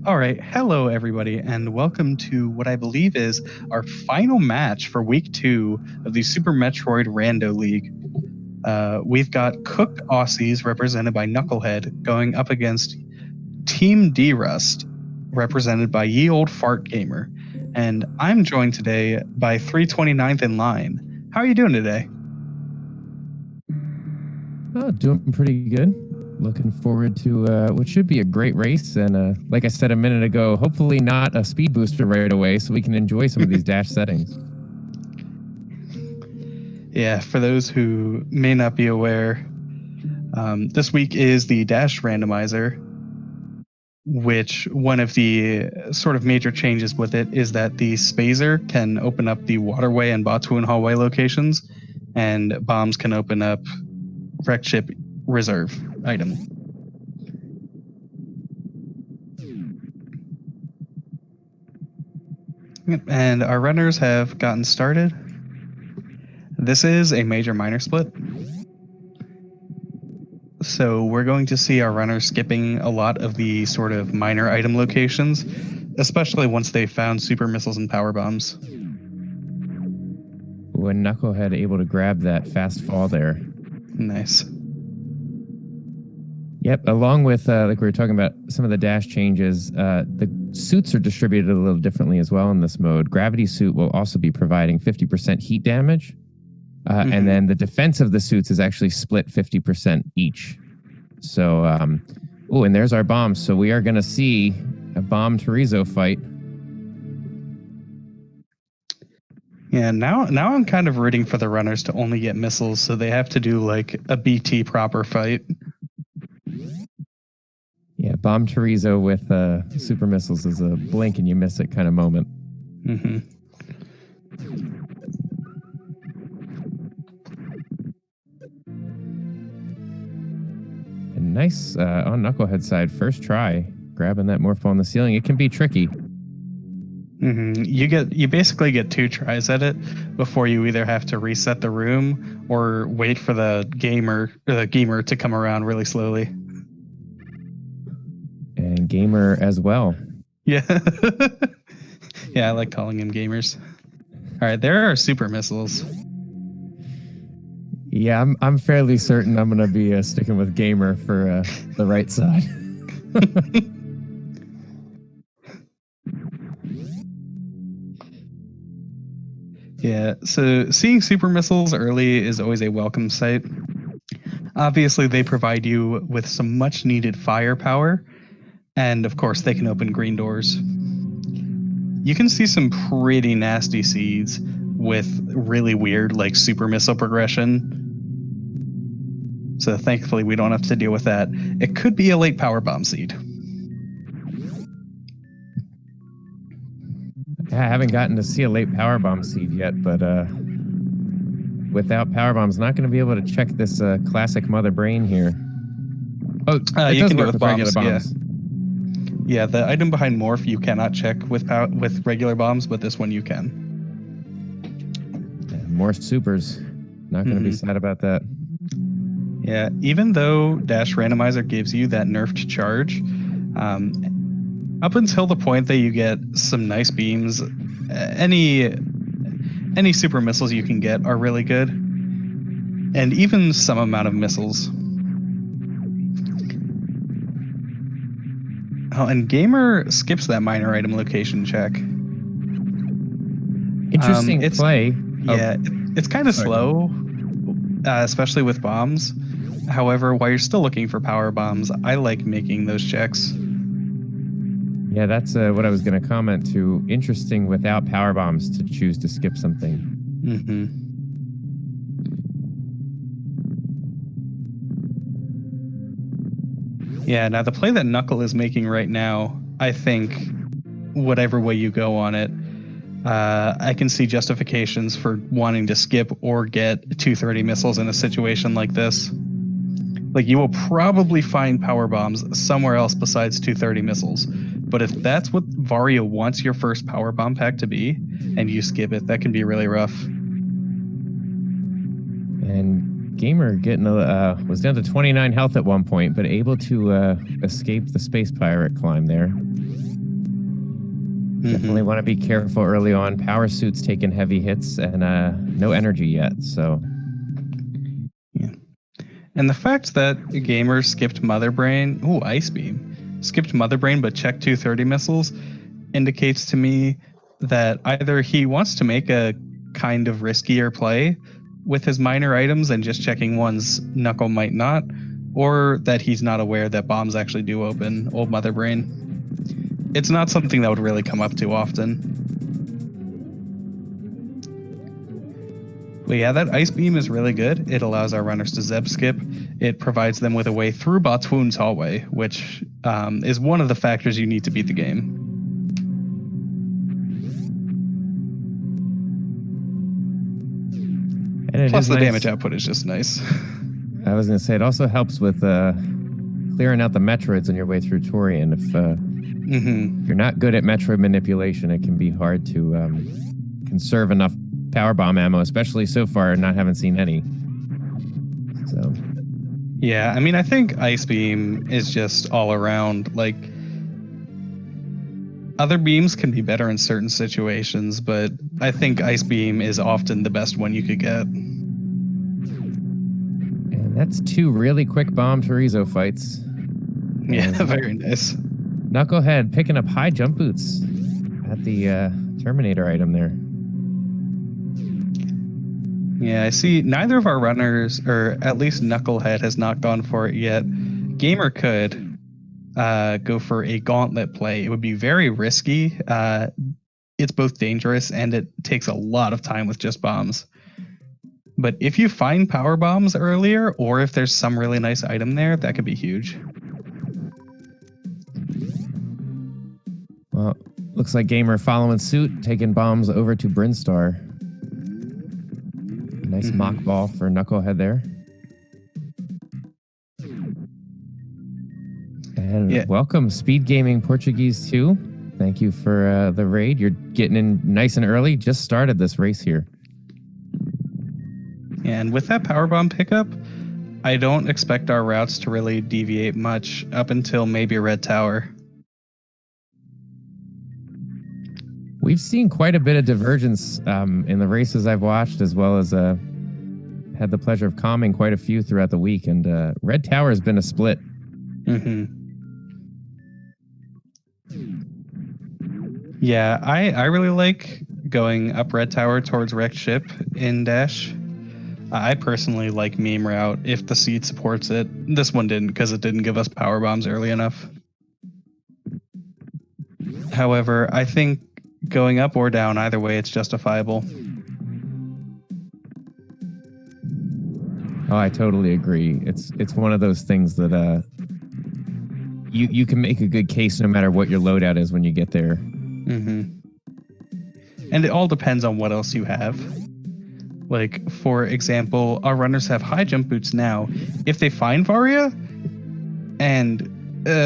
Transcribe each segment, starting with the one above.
All right, hello everybody, and welcome to what I believe is our final match for week 2 of the Super Metroid Rando League. We've got cooked Aussies represented by Knucklehead going up against Team Derust represented by Ye Old Fart Gamer, and I'm joined today by 329th in line. How are you doing today? Oh, doing pretty good. Looking forward to what should be a great race. And like I said a minute ago, hopefully not a speed booster right away so we can enjoy some of these dash settings. Yeah, for those who may not be aware, this week is the Dash Randomizer, which one of the sort of major changes with it is that the Spazer can open up the waterway and Batuan hallway locations, and bombs can open up wrecked ship reserve item. And our runners have gotten started. This is a major minor split. So we're going to see our runners skipping a lot of the sort of minor item locations, especially once they've found super missiles and power bombs. When Knucklehead able to grab that fast fall there. Nice. Yep, along with, like we were talking about, some of the dash changes, the suits are distributed a little differently as well in this mode. Gravity suit will also be providing 50% heat damage. And then the defense of the suits is actually split 50% each. So, and there's our bombs. So we are going to see a bomb Torizo fight. Yeah, now I'm kind of rooting for the runners to only get missiles, so they have to do like a BT proper fight. Yeah, bomb Torizo with super missiles is a blink and you miss it kind of moment. And nice on Knucklehead's side, first try, grabbing that morph ball on the ceiling. It can be tricky. You basically get 2 tries at it before you either have to reset the room or wait for the gamer to come around really slowly. And gamer as well. Yeah. Yeah, I like calling him gamers. All right, there are super missiles. Yeah, I'm fairly certain I'm going to be sticking with gamer for the right side. Yeah, so seeing super missiles early is always a welcome sight. Obviously, they provide you with some much needed firepower, and of course, they can open green doors. You can see some pretty nasty seeds with really weird, like, super missile progression. So thankfully, we don't have to deal with that. It could be a late power bomb seed. I haven't gotten to see a late power bomb seed yet, but without power bombs, not going to be able to check this classic mother brain here. Oh, it does work with regular bombs. Yeah, the item behind morph you cannot check with regular bombs, but this one you can. Yeah, more supers. Not going to be sad about that. Yeah, even though Dash Randomizer gives you that nerfed charge, up until the point that you get some nice beams, any super missiles you can get are really good, and even some amount of missiles. Oh, and Gamer skips that minor item location check. Interesting play. Yeah, it's kind of slow, especially with bombs. However, while you're still looking for power bombs, I like making those checks. Yeah, that's what I was going to comment to. Interesting without power bombs to choose to skip something. Yeah, now the play that Knuckle is making right now, I think, whatever way you go on it, I can see justifications for wanting to skip or get 230 missiles in a situation like this. Like, you will probably find power bombs somewhere else besides 230 missiles. But if that's what Vario wants your first power bomb pack to be, and you skip it, that can be really rough. And Gamer getting was down to 29 health at one point, but able to escape the space pirate climb there. Definitely want to be careful early on. Power suit's taking heavy hits and no energy yet. So, Yeah. And the fact that gamers skipped Mother Brain, Ice Beam, skipped Mother Brain but checked 230 missiles indicates to me that either he wants to make a kind of riskier play with his minor items and just checking ones Knuckle might not, or that he's not aware that bombs actually do open old Mother Brain. It's not something that would really come up too often. But yeah, that Ice Beam is really good. It allows our runners to Zeb skip. It provides them with a way through Botwoon's hallway, which is one of the factors you need to beat the game. and Plus, the damage output is just nice. I was going to say, it also helps with clearing out the Metroids on your way through Torian. If you're not good at Metroid manipulation, it can be hard to conserve enough power bomb ammo, especially so far, not having seen any. So, yeah, I mean, I think Ice Beam is just all around. Like, other beams can be better in certain situations, but I think Ice Beam is often the best one you could get. And that's 2 really quick bomb Torizo fights. Yeah, very nice. Knucklehead picking up high jump boots at the Terminator item there. Yeah, I see neither of our runners, or at least Knucklehead, has not gone for it yet. Gamer could go for a gauntlet play. It would be very risky. It's both dangerous and it takes a lot of time with just bombs. But if you find power bombs earlier, or if there's some really nice item there, that could be huge. Well, looks like Gamer following suit, taking bombs over to Brinstar. Nice mock ball for Knucklehead there. And welcome, Speed Gaming Portuguese 2. Thank you for the raid. You're getting in nice and early. Just started this race here. And with that power bomb pickup, I don't expect our routes to really deviate much up until maybe Red Tower. We've seen quite a bit of divergence in the races I've watched, as well as had the pleasure of calming quite a few throughout the week. And Red Tower has been a split. Yeah, I really like going up Red Tower towards Wrecked Ship in Dash. I personally like meme route if the seed supports it. This one didn't because it didn't give us power bombs early enough. However, I think going up or down, either way, it's justifiable. Oh, I totally agree. It's one of those things that you can make a good case no matter what your loadout is when you get there. And it all depends on what else you have. Like, for example, our runners have high jump boots now. If they find Varia and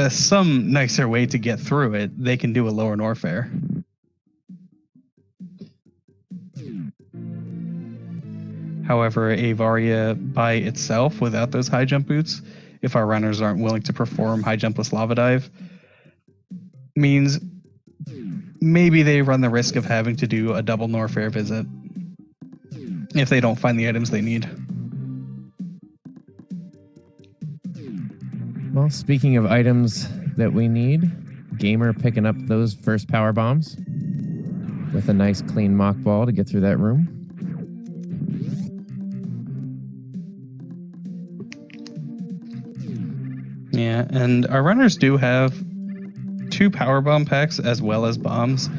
some nicer way to get through it, they can do a lower Norfair. However, a Varia by itself, without those high jump boots, if our runners aren't willing to perform high jumpless lava dive, means maybe they run the risk of having to do a double Norfair visit if they don't find the items they need. Well, speaking of items that we need, Gamer picking up those first power bombs with a nice clean mock ball to get through that room. Yeah, and our runners do have 2 power bomb packs as well as bombs.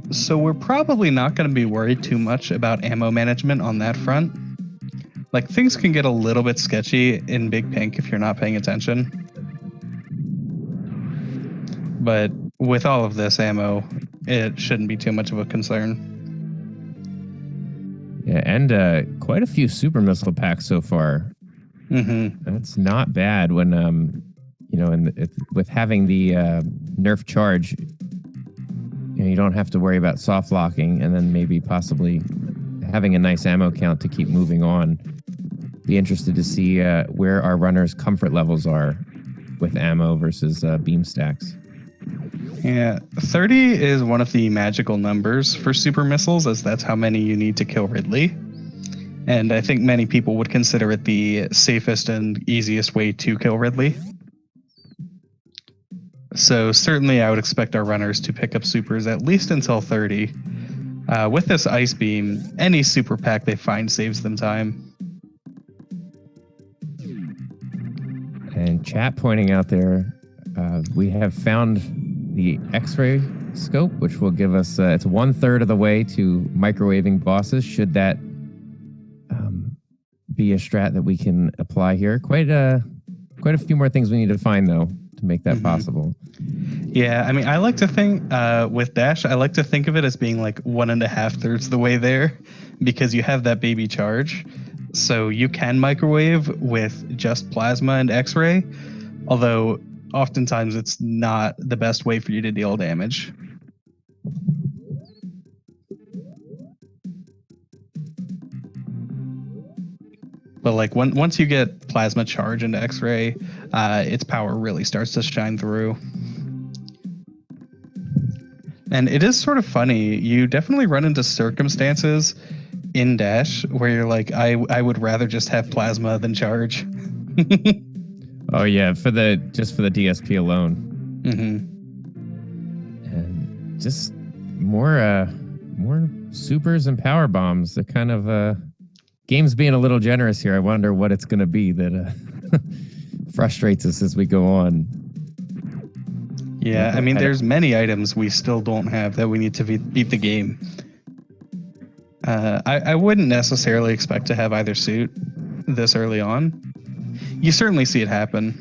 So we're probably not going to be worried too much about ammo management on that front. Like, things can get a little bit sketchy in Big Pink if you're not paying attention. But with all of this ammo, it shouldn't be too much of a concern. Yeah, and quite a few super missile packs so far. That's not bad when, with having the nerf charge, you don't have to worry about soft locking, and then maybe possibly having a nice ammo count to keep moving on. Be interested to see where our runners' comfort levels are with ammo versus beam stacks. Yeah, 30 is one of the magical numbers for super missiles, as that's how many you need to kill Ridley. And I think many people would consider it the safest and easiest way to kill Ridley. So certainly I would expect our runners to pick up supers at least until 30. With this ice beam, any super pack they find saves them time. And chat pointing out there, we have found the X-ray scope, which will give us, it's 1/3 of the way to microwaving bosses. Should that be a strat that we can apply here? Quite a few more things we need to find, though, to make that possible. Yeah, I mean, I like to think with Dash, I like to think of it as being like 1.5 the way there, because you have that baby charge. So you can microwave with just plasma and X-ray, although oftentimes it's not the best way for you to deal damage. But like once you get plasma charge into X-ray, its power really starts to shine through. And it is sort of funny. You definitely run into circumstances in Dash where you're like, I would rather just have plasma than charge. Oh yeah, for the DSP alone. And just more supers and power bombs. The kind of game's being a little generous here. I wonder what it's going to be that frustrates us as we go on. Yeah, I mean, there's many items we still don't have that we need to beat the game. I wouldn't necessarily expect to have either suit this early on. You certainly see it happen.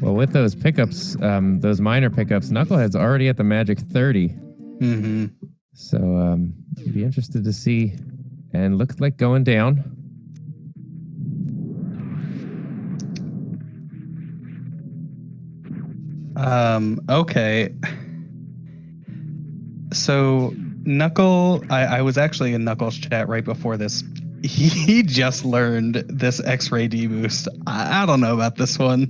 Well, with those pickups, those minor pickups, Knucklehead's already at the magic 30. So be interested to see. And looks like going down. Okay. So Knuckle, I was actually in Knuckle's chat right before this. He just learned this X-ray deboost. I don't know about this one.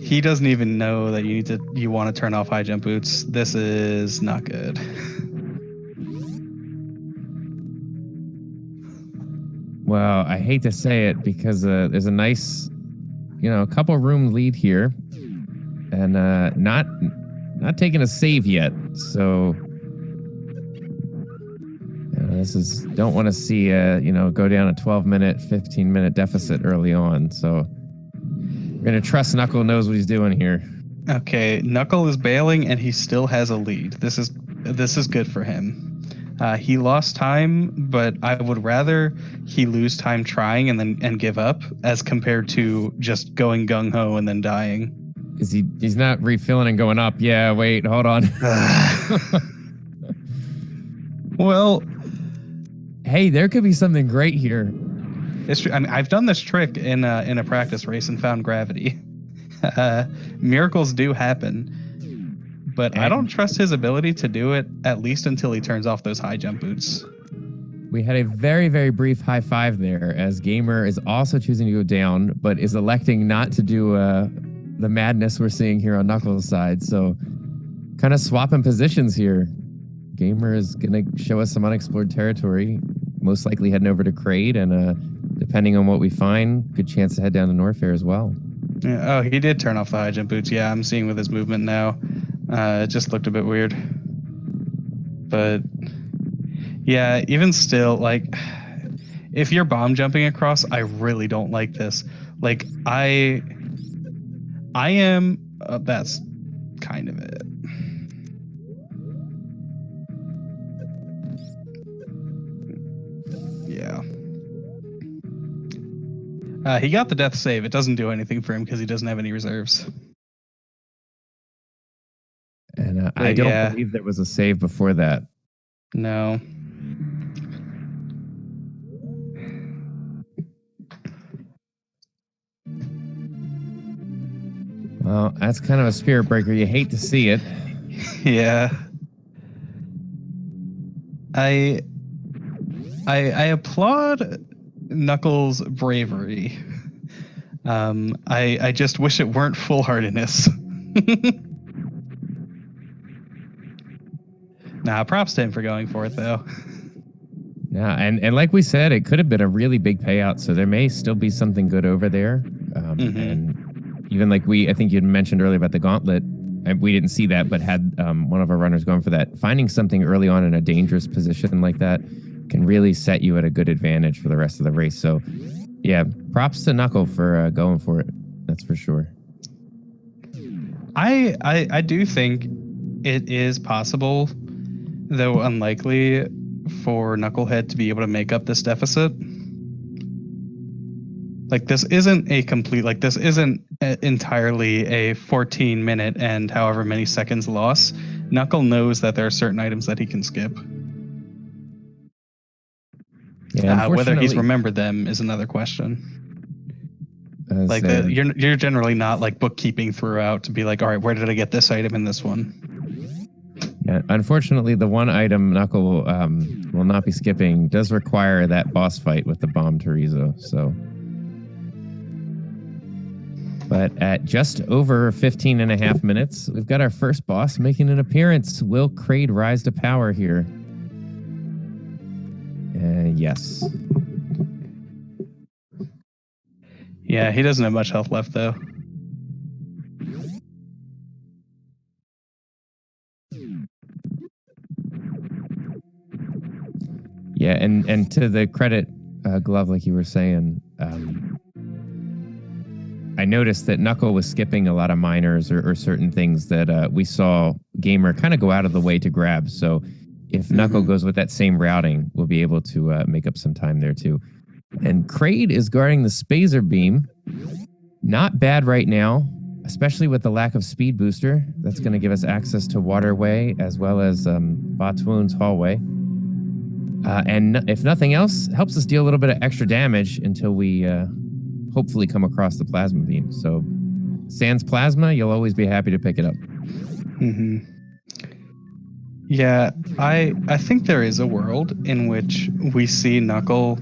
He doesn't even know that you want to turn off high jump boots. This is not good. Well, I hate to say it because there's a nice, a couple room lead here, and not taking a save yet. So this is don't want to see go down a 12-minute, 15-minute deficit early on. So we're gonna trust Knuckle knows what he's doing here. Okay, Knuckle is bailing and he still has a lead. This is good for him. He lost time, but I would rather he lose time trying and give up as compared to just going gung-ho and then dying. Is he's not refilling and going up? Yeah, wait, hold on. Well, hey, there could be something great here. It's true. I mean, I've done this trick in a practice race and found gravity. Miracles do happen. But I don't trust his ability to do it, at least until he turns off those high jump boots. We had a very, very brief high five there, as Gamer is also choosing to go down, but is electing not to do the madness we're seeing here on Knuckles' side. So kind of swapping positions here. Gamer is going to show us some unexplored territory, most likely heading over to Kraid, and depending on what we find, good chance to head down to Norfair as well. Yeah, oh, he did turn off the high jump boots. Yeah, I'm seeing with his movement now. It just looked a bit weird. But yeah, even still, like, if you're bomb jumping across, I really don't like this. Like, I am, that's kind of it. Yeah. He got the death save. It doesn't do anything for him because he doesn't have any reserves. And I don't believe there was a save before that. No. Well, that's kind of a spirit breaker. You hate to see it. Yeah. I applaud Knuckles' bravery. I just wish it weren't foolhardiness. Nah, props to him for going for it though. Yeah, and like we said, it could have been a really big payout, so there may still be something good over there. And even like I think you had mentioned earlier about the gauntlet, and we didn't see that, but had one of our runners going for that. Finding something early on in a dangerous position like that can really set you at a good advantage for the rest of the race. So, yeah, props to Knuckle for going for it. That's for sure. I do think it is possible, though unlikely, for Knucklehead to be able to make up this deficit. Like, this isn't entirely a 14-minute and however many seconds loss. Knuckle knows that there are certain items that he can skip. Yeah, whether he's remembered them is another question. Like, you're generally not like bookkeeping throughout to be like, all right, where did I get this item in this one? Yeah, unfortunately, the one item Knuckle will not be skipping does require that boss fight with the bomb Torizo. So, but at just over 15 and a half minutes, we've got our first boss making an appearance. Will Kraid rise to power here? Yes. Yeah, he doesn't have much health left though. Yeah, and to the credit, Glove, like you were saying, I noticed that Knuckle was skipping a lot of minors or certain things that we saw Gamer kind of go out of the way to grab. So if Knuckle goes with that same routing, we'll be able to make up some time there too. And Kraid is guarding the Spazer Beam. Not bad right now, especially with the lack of speed booster. That's going to give us access to Waterway as well as Botwoon's Hallway. And if nothing else, helps us deal a little bit of extra damage until we hopefully come across the Plasma Beam. So, sans Plasma, you'll always be happy to pick it up. Yeah, I think there is a world in which we see Knuckle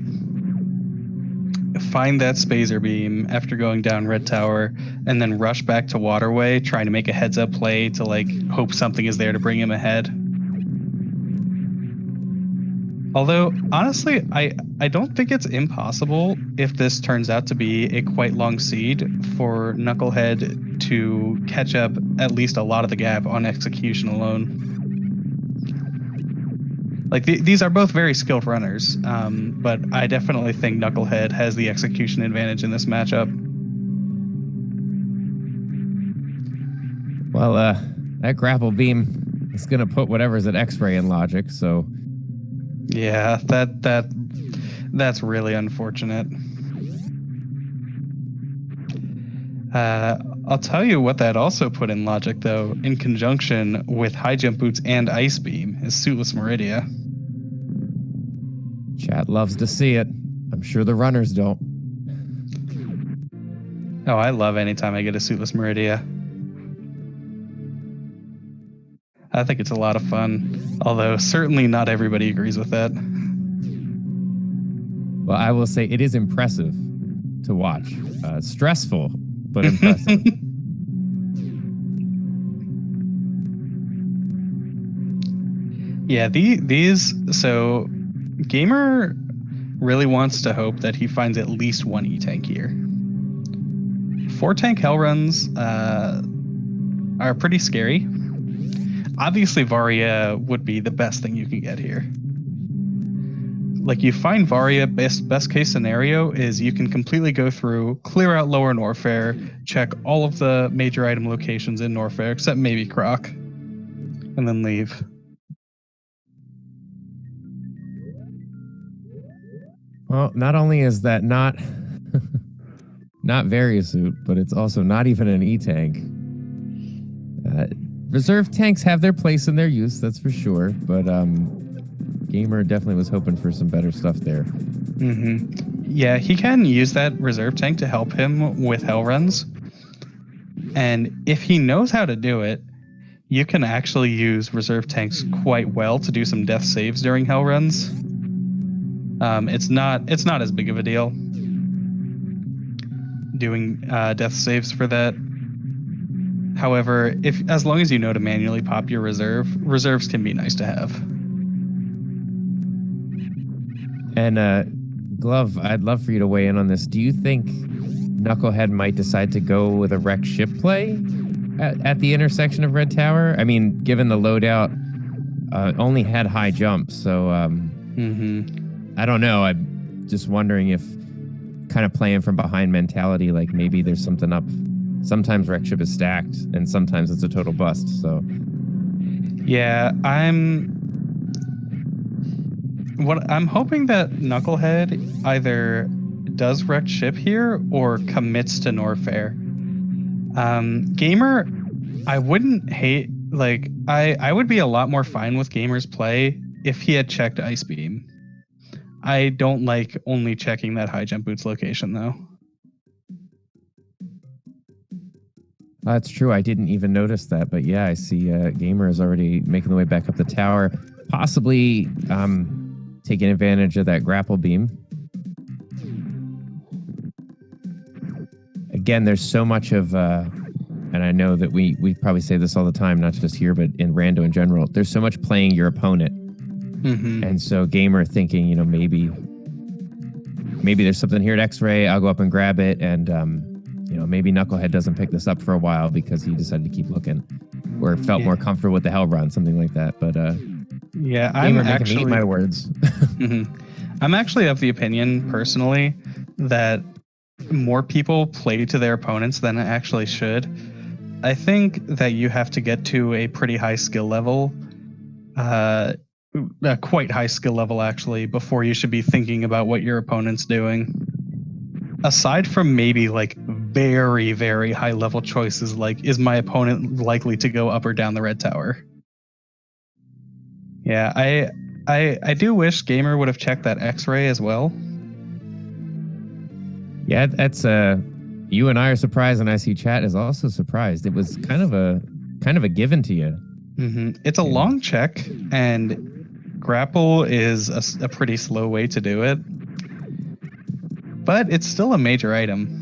find that Spazer Beam after going down Red Tower and then rush back to Waterway, trying to make a heads-up play to like hope something is there to bring him ahead. Although, honestly, I don't think it's impossible if this turns out to be a quite long seed for Knucklehead to catch up at least a lot of the gap on execution alone. Like, these are both very skilled runners, but I definitely think Knucklehead has the execution advantage in this matchup. Well, that grapple beam is going to put whatever's at X-ray in logic, so... Yeah, that's really unfortunate. I'll tell you what that also put in logic, though, in conjunction with High Jump Boots and Ice Beam, is Suitless Meridia. Chat loves to see it. I'm sure the runners don't. Oh, I love anytime I get a Suitless Meridia. I think it's a lot of fun, although certainly not everybody agrees with that. Well, I will say it is impressive to watch. Stressful, but impressive. Yeah, so Gamer really wants to hope that he finds at least one E-Tank here. 4-tank Hell Runs are pretty scary. Obviously, Varia would be the best thing you can get here. Like, you find Varia, best case scenario is you can completely go through, clear out Lower Norfair, check all of the major item locations in Norfair, except maybe Croc, and then leave. Well, not only is that not Variasuit, but it's also not even an E-Tank. Reserve tanks have their place in their use, that's for sure. But Gamer definitely was hoping for some better stuff there. Yeah, he can use that reserve tank to help him with Hell Runs. And if he knows how to do it, you can actually use reserve tanks quite well to do some death saves during Hell Runs. It's not as big of a deal doing death saves for that. However, as long as you know to manually pop your reserves can be nice to have. And Glove, I'd love for you to weigh in on this. Do you think Knucklehead might decide to go with a wrecked ship play at the intersection of Red Tower? I mean, given the loadout only had high jumps, so I don't know. I'm just wondering if kind of playing from behind mentality, like maybe there's something up. Sometimes wrecked ship is stacked, and sometimes it's a total bust. So, yeah, I'm hoping that Knucklehead either does wrecked ship here or commits to Norfair. Gamer, I wouldn't hate, like, I would be a lot more fine with Gamer's play if he had checked Ice Beam. I don't like only checking that high jump boots location, though. that's true. I didn't even notice that, but yeah, I see Gamer is already making the way back up the tower, possibly taking advantage of that grapple beam. Again, there's so much of, and I know that we probably say this all the time, not just here, but in Rando in general, there's so much playing your opponent. And so Gamer thinking, you know, maybe there's something here at X-Ray, I'll go up and grab it, and you know, maybe Knucklehead doesn't pick this up for a while because he decided to keep looking, or felt more comfortable with the Hell Run, something like that. But yeah, Gamer making me eat my words. I'm actually of the opinion, personally, that more people play to their opponents than it actually should. I think that you have to get to a pretty high skill level, a quite high skill level actually, before you should be thinking about what your opponent's doing. Aside from maybe like very, very high level choices like, is my opponent likely to go up or down the red tower? Yeah, I do wish Gamer would have checked that X-ray as well. Yeah, that's you and I are surprised, and I see chat is also surprised. It was kind of a given to you. It's a long check, and grapple is a pretty slow way to do it, but it's still a major item.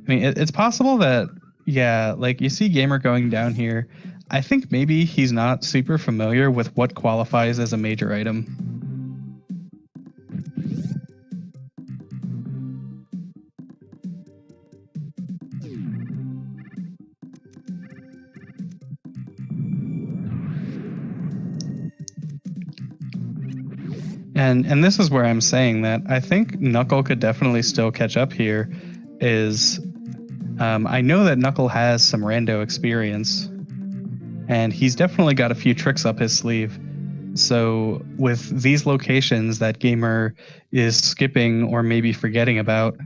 I mean, it's possible that, yeah, like you see Gamer going down here. I think maybe he's not super familiar with what qualifies as a major item. And this is where I'm saying that I think Knuckle could definitely still catch up here. I know that Knuckle has some rando experience, and he's definitely got a few tricks up his sleeve. So with these locations that Gamer is skipping or maybe forgetting about,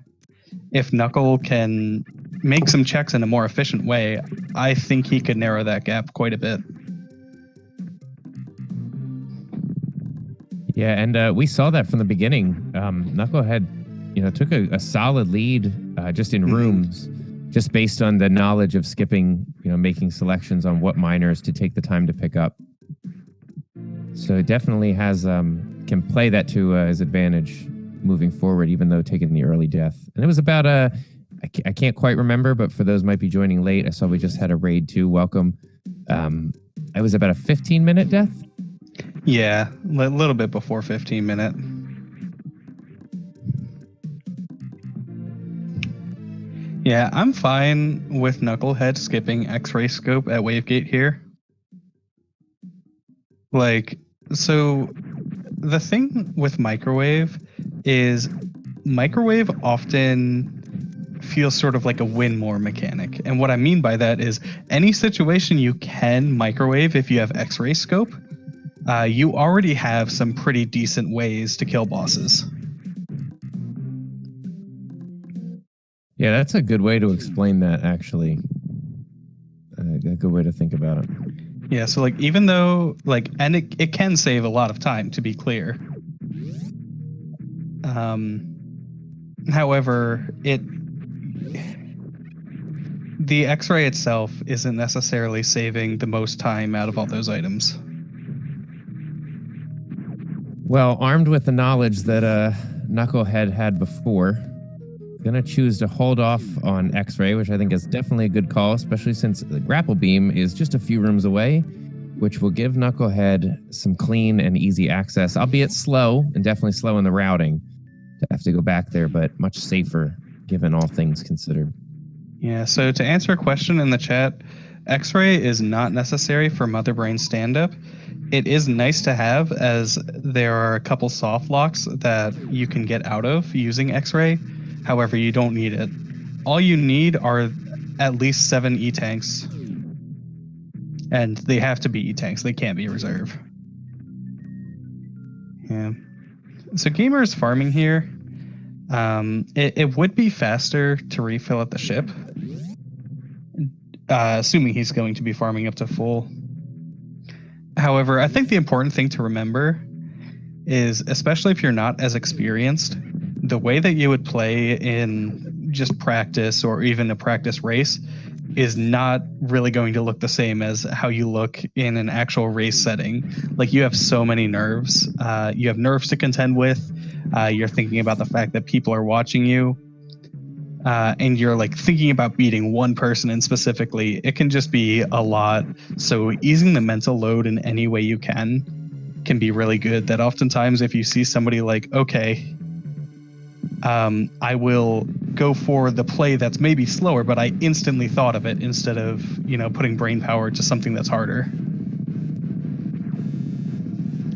if Knuckle can make some checks in a more efficient way, I think he could narrow that gap quite a bit. Yeah, and we saw that from the beginning. Knucklehead, you know, took a solid lead just in rooms, just based on the knowledge of skipping, you know, making selections on what miners to take the time to pick up. So it definitely has can play that to his advantage moving forward, even though taking the early death. And it was about I can't quite remember, but for those might be joining late, I saw we just had a raid 2 welcome. It was about a 15-minute death. Yeah, a little bit before 15-minute. Yeah, I'm fine with Knucklehead skipping X-ray scope at Wavegate here. Like, so the thing with Microwave is Microwave often feels sort of like a win more mechanic. And what I mean by that is any situation you can microwave if you have X-ray scope, you already have some pretty decent ways to kill bosses. Yeah, that's a good way to explain that, actually. A good way to think about it. Yeah, so like even though like, and it can save a lot of time, to be clear. However, the X-ray itself isn't necessarily saving the most time out of all those items. Well, armed with the knowledge that Knucklehead had before, gonna choose to hold off on X-Ray, which I think is definitely a good call, especially since the grapple beam is just a few rooms away, which will give Knucklehead some clean and easy access, albeit slow and definitely slow in the routing to have to go back there, but much safer given all things considered. Yeah, so to answer a question in the chat, X-Ray is not necessary for Mother Brain stand-up. It is nice to have, as there are a couple soft locks that you can get out of using X-Ray. However, you don't need it. All you need are at least 7 E-tanks. And they have to be E-tanks. They can't be reserve. Yeah. So Gamer is farming here. It would be faster to refill at the ship, assuming he's going to be farming up to full. However, I think the important thing to remember is, especially if you're not as experienced, the way that you would play in just practice or even a practice race is not really going to look the same as how you look in an actual race setting. Like, you have so many nerves. You have nerves to contend with. You're thinking about the fact that people are watching you. And you're like thinking about beating one person, and specifically, it can just be a lot. So easing the mental load in any way you can be really good. That oftentimes, if you see somebody like, okay, I will go for the play that's maybe slower, but I instantly thought of it instead of, putting brain power to something that's harder.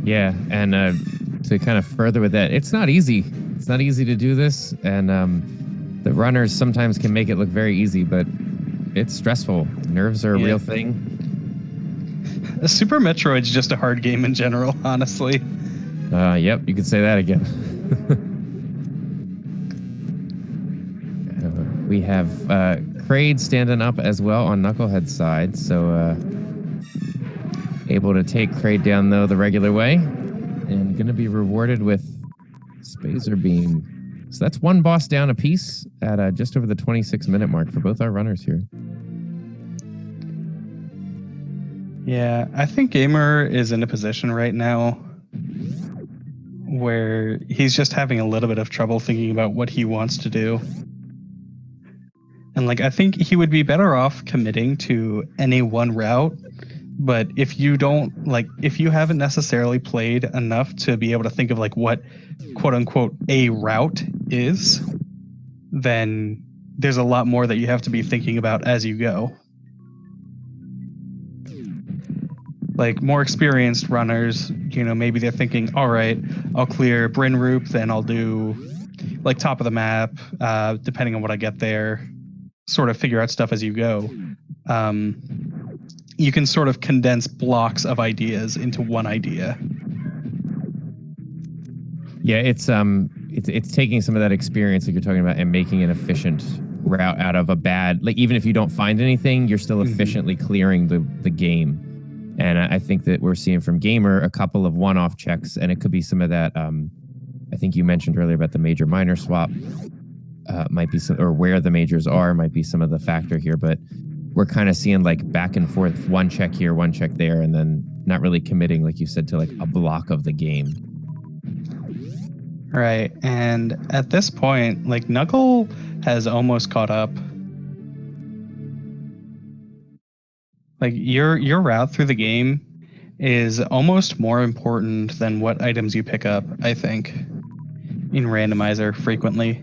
Yeah, and to kind of further with that, it's not easy. It's not easy to do this, and the runners sometimes can make it look very easy, but it's stressful. Nerves are a real thing. Super Metroid's just a hard game in general, honestly. Yep, you could say that again. We have Kraid standing up as well on Knucklehead's side, so able to take Kraid down, though, the regular way, and going to be rewarded with Spazer Beam. So that's one boss down apiece at just over the 26-minute mark for both our runners here. Yeah, I think Gamer is in a position right now where he's just having a little bit of trouble thinking about what he wants to do. And I think he would be better off committing to any one route. But if you don't, if you haven't necessarily played enough to be able to think of what quote unquote a route is, then there's a lot more that you have to be thinking about as you go. More experienced runners, maybe they're thinking, all right, I'll clear Bryn Roop, then I'll do top of the map, depending on what I get there, sort of figure out stuff as you go. You can sort of condense blocks of ideas into one idea. Yeah, it's taking some of that experience that you're talking about and making an efficient route out of a bad, even if you don't find anything, you're still efficiently clearing the game. And I think that we're seeing from Gamer a couple of one-off checks, and it could be some of that. I think you mentioned earlier about the major minor swap. Might be some, or where the majors are might be some of the factor here, but we're kind of seeing back and forth, one check here, one check there, and then not really committing, like you said, to a block of the game. Right, and at this point, Knuckle has almost caught up. Your route through the game is almost more important than what items you pick up, I think, in Randomizer frequently.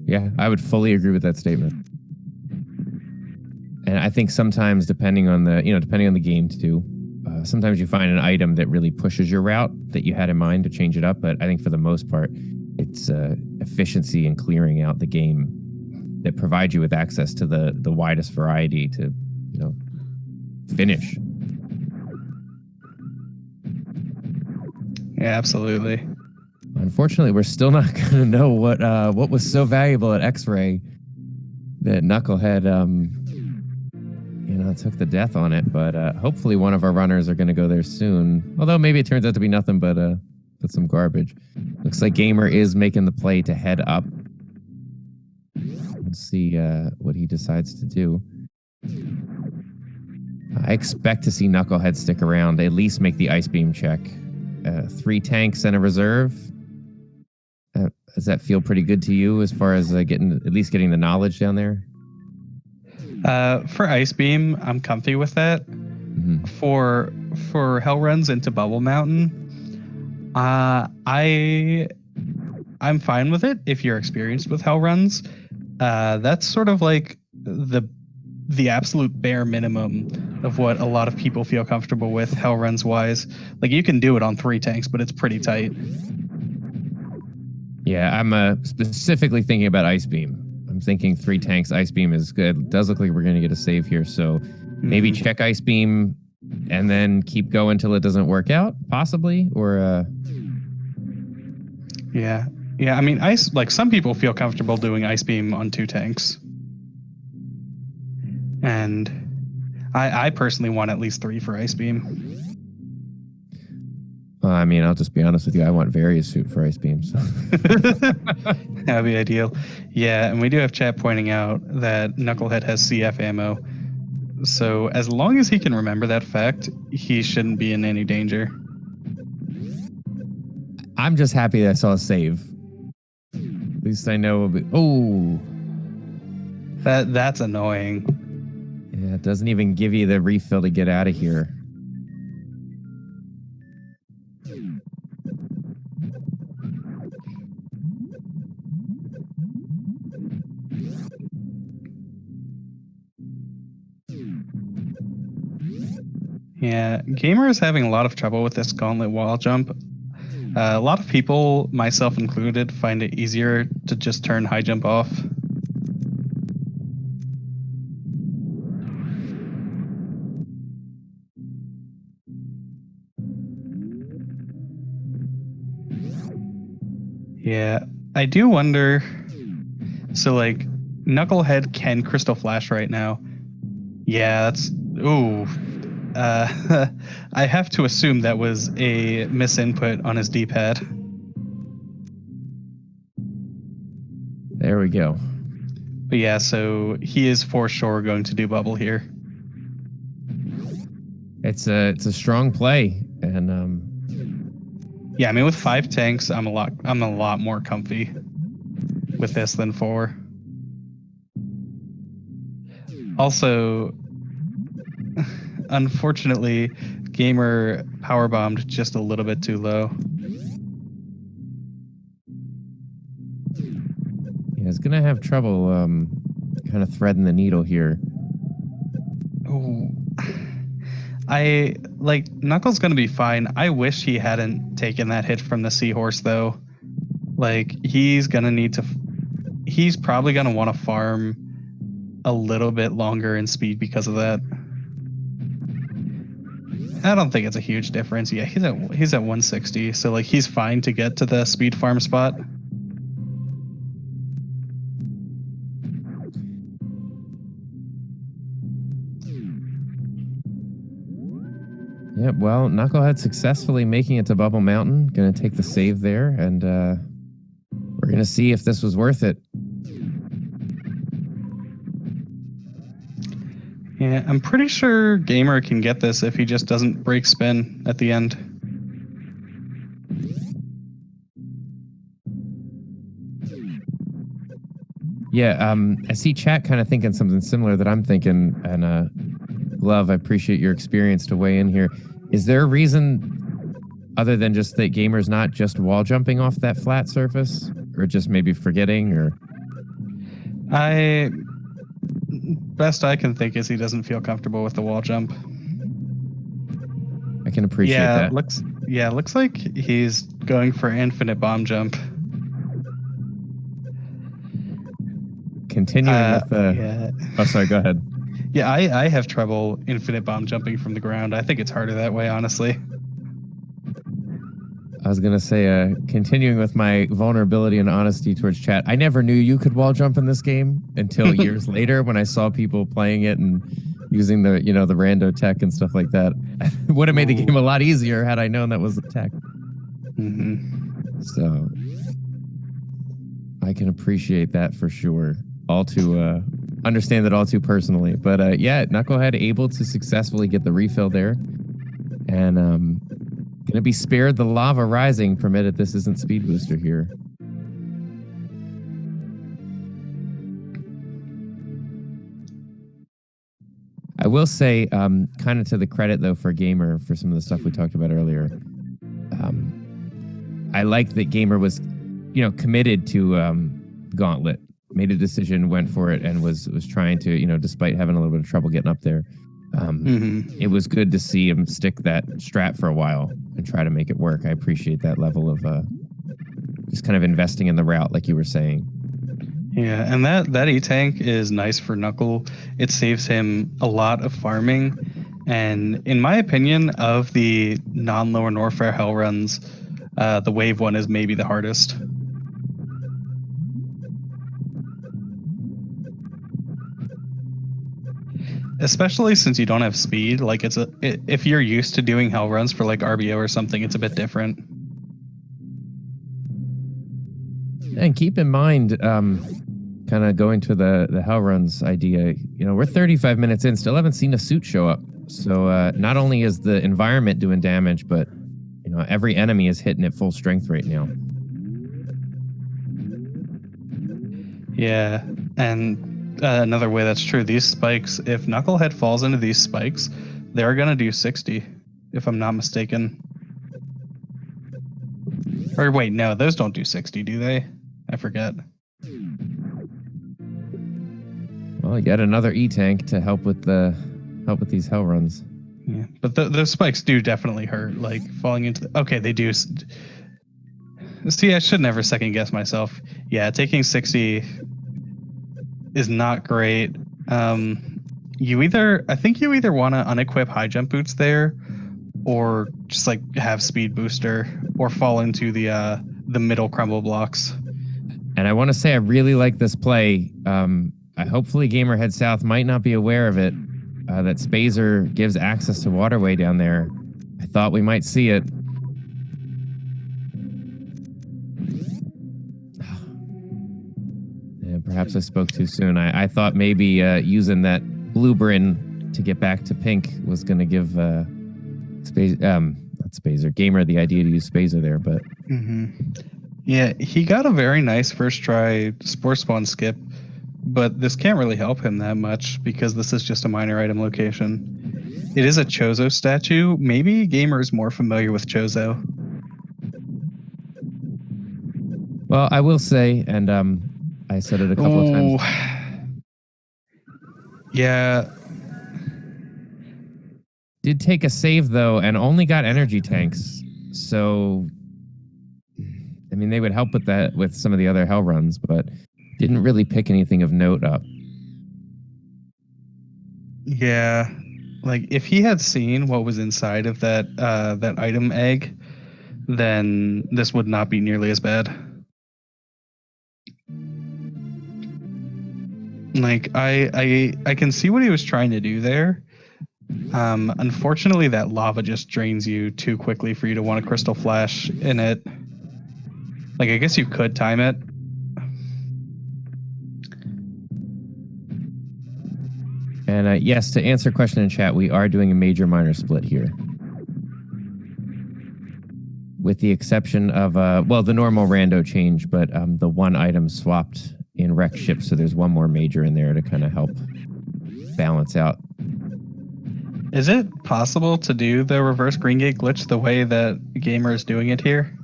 Yeah, I would fully agree with that statement. And I think sometimes, depending on the game too, sometimes you find an item that really pushes your route that you had in mind to change it up. But I think for the most part, it's efficiency in clearing out the game that provides you with access to the widest variety to, finish. Yeah, absolutely. Unfortunately, we're still not going to know what was so valuable at X-Ray that Knucklehead, took the death on it. But hopefully, one of our runners are going to go there soon. Although maybe it turns out to be nothing but some garbage. Looks like Gamer is making the play to head up. Let's see what he decides to do. I expect to see Knucklehead stick around, at least make the ice beam check. 3 tanks and a reserve. Does that feel pretty good to you as far as at least getting the knowledge down there? For Ice Beam, I'm comfy with that. Mm-hmm. For Hell Runs into Bubble Mountain, I'm fine with it if you're experienced with Hell Runs. That's sort of like the absolute bare minimum of what a lot of people feel comfortable with Hell Runs wise. Like you can do it on 3 tanks, but it's pretty tight. Yeah, I'm specifically thinking about Ice Beam. I'm thinking 3 tanks, Ice Beam is good. It does look like we're going to get a save here, so maybe check Ice Beam and then keep going until it doesn't work out, possibly, or Yeah. I mean, some people feel comfortable doing Ice Beam on 2 tanks, and I personally want at least 3 for Ice Beam. I mean, I'll just be honest with you. I want various suit for Ice Beam. So. That'd be ideal. Yeah, and we do have chat pointing out that Knucklehead has CF ammo. So as long as he can remember that fact, he shouldn't be in any danger. I'm just happy that I saw a save. At least I know. Oh, that's annoying. Yeah, it doesn't even give you the refill to get out of here. Yeah, Gamer is having a lot of trouble with this gauntlet wall jump. A lot of people, myself included, find it easier to just turn high jump off. Yeah, I do wonder. So, like, Knucklehead can Crystal Flash right now. Yeah, that's... Ooh. I have to assume that was a misinput on his D-pad. There we go. But yeah, so he is for sure going to do bubble here. It's a strong play, and yeah, I mean with 5 tanks, I'm a lot more comfy with this than 4. Also, unfortunately, Gamer power bombed just a little bit too low. Yeah, he's gonna have trouble kind of threading the needle here. Oh, Knuckles gonna be fine. I wish he hadn't taken that hit from the seahorse though. Like he's probably gonna want to farm a little bit longer in speed because of that. I don't think it's a huge difference. Yeah, he's at 160, so like he's fine to get to the speed farm spot. Yep, well, Knucklehead successfully making it to Bubble Mountain. Gonna take the save there, and we're gonna see if this was worth it. Yeah, I'm pretty sure Gamer can get this if he just doesn't break spin at the end. Yeah, I see chat kind of thinking something similar that I'm thinking, and Love, I appreciate your experience to weigh in here. Is there a reason other than just that Gamer's not just wall jumping off that flat surface, or just maybe forgetting, or? Best I can think is he doesn't feel comfortable with the wall jump. I can appreciate that. Looks like he's going for infinite bomb jump. Continuing with the... Yeah. Oh, sorry, go ahead. Yeah, I have trouble infinite bomb jumping from the ground. I think it's harder that way, honestly. I was going to say, continuing with my vulnerability and honesty towards chat, I never knew you could wall jump in this game until years later when I saw people playing it and using the, the rando tech and stuff like that. It would have made the game a lot easier had I known that was the tech. Mm-hmm. So I can appreciate that for sure. Understand that all too personally. But yeah, Knucklehead able to successfully get the refill there. And Gonna be spared the lava rising, permitted this isn't Speed Booster here. I will say, kind of to the credit though for Gamer for some of the stuff we talked about earlier. I like that Gamer was, committed to Gauntlet, made a decision, went for it, and was trying to, despite having a little bit of trouble getting up there. It was good to see him stick that strat for a while and try to make it work. I appreciate that level of just kind of investing in the route, like you were saying. Yeah, and that E-Tank is nice for Knuckle. It saves him a lot of farming. And in my opinion, of the non-Lower Norfair Hell runs, the Wave one is maybe the hardest. Especially since you don't have speed. Like if you're used to doing Hell runs for like RBO or something, it's a bit different. And keep in mind, kind of going to the Hell runs idea, we're 35 minutes in, still haven't seen a suit show up. So not only is the environment doing damage, but every enemy is hitting at full strength right now. Yeah, and another way that's true, these spikes, if Knucklehead falls into these spikes, they're going to do 60, if I'm not mistaken. Or wait, no, those don't do 60, do they? I forget. Well, yet another E-Tank to help with these Hell runs. Yeah, but those spikes do definitely hurt, like falling into okay, they do. See, I should never second guess myself. Yeah, taking 60 is not great. I think you either want to unequip high jump boots there, or just like have speed booster, or fall into the middle crumble blocks. And I want to say I really like this play. Hopefully Gamer Head South might not be aware of it, that Spazer gives access to waterway down there. I thought we might see it. Yeah, perhaps I spoke too soon. I thought maybe using that blue Bryn to get back to pink was going to give not Spazer, Gamer the idea to use Spazer there, but... Yeah, he got a very nice first try Spore Spawn skip, but this can't really help him that much because this is just a minor item location. It is a Chozo statue. Maybe Gamer is more familiar with Chozo. Well, I will say, and I said it a couple of times. Yeah. Did take a save, though, and only got energy tanks. So, I mean, they would help with that with some of the other Hell runs, but didn't really pick anything of note up. Yeah. Like, if he had seen what was inside of that item egg, then this would not be nearly as bad. Like, I can see what he was trying to do there. Unfortunately, that lava just drains you too quickly for you to want a crystal flash in it. Like, I guess you could time it. And yes, to answer a question in chat, we are doing a major minor split here. With the exception of, the normal rando change, but the one item swapped in wreck ship, so there's one more major in there to kind of help balance out. Is it possible to do the reverse green gate glitch the way that Gamer is doing it here?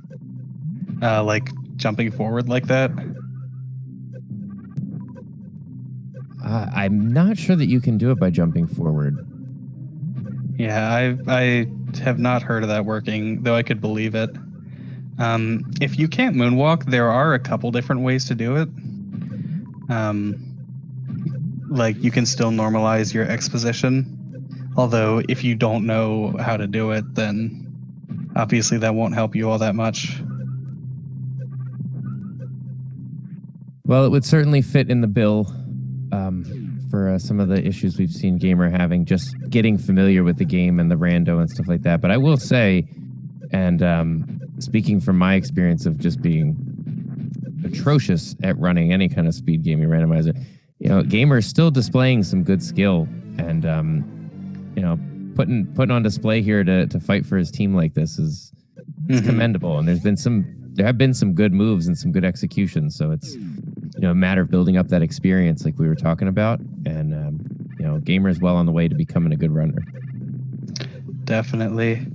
Like jumping forward like that? I'm not sure that you can do it by jumping forward. Yeah, I have not heard of that working, though I could believe it. If you can't moonwalk, there are a couple different ways to do it. Like, you can still normalize your X position. Although, if you don't know how to do it, then obviously that won't help you all that much. Well, it would certainly fit in the bill for some of the issues we've seen Gamer having, just getting familiar with the game and the rando and stuff like that. But I will say, and speaking from my experience of just being atrocious at running any kind of speed gaming randomizer, Gamer is still displaying some good skill and, putting on display here to fight for his team like this is commendable. And there have been some good moves and some good execution. So it's a matter of building up that experience like we were talking about. And Gamer is well on the way to becoming a good runner. Definitely.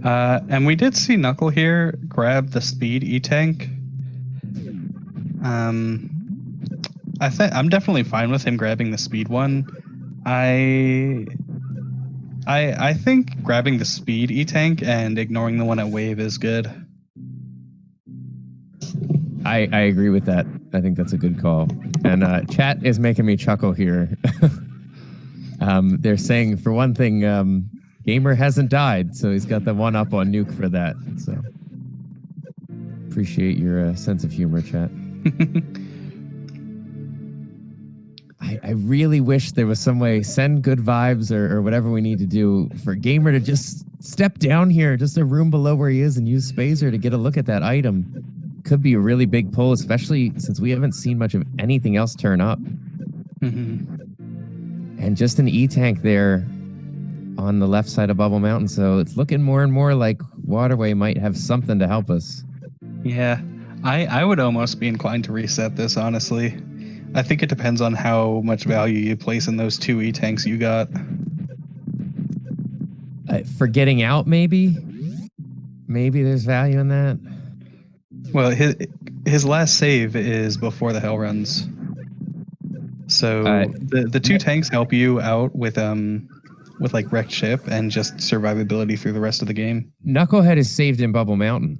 And we did see Knuckle here grab the speed E-Tank. I'm definitely fine with him grabbing the speed one. I think grabbing the speed E-Tank and ignoring the one at wave is good. I agree with that. I think that's a good call. And chat is making me chuckle here. They're saying, for one thing, Gamer hasn't died, so he's got the one up on Nuke for that. So appreciate your sense of humor, chat. I really wish there was some way, send good vibes or whatever we need to do for Gamer to just step down here, just a room below where he is, and use Spazer to get a look at that item. Could be a really big pull, especially since we haven't seen much of anything else turn up. And just an E-Tank there on the left side of Bubble Mountain, so it's looking more and more like Waterway might have something to help us. Yeah, I would almost be inclined to reset this, honestly. I think it depends on how much value you place in those two E-Tanks you got. For getting out, maybe? Maybe there's value in that. Well, his last save is before the hell runs. So the two tanks help you out with like wrecked ship and just survivability through the rest of the game. Knucklehead is saved in Bubble Mountain.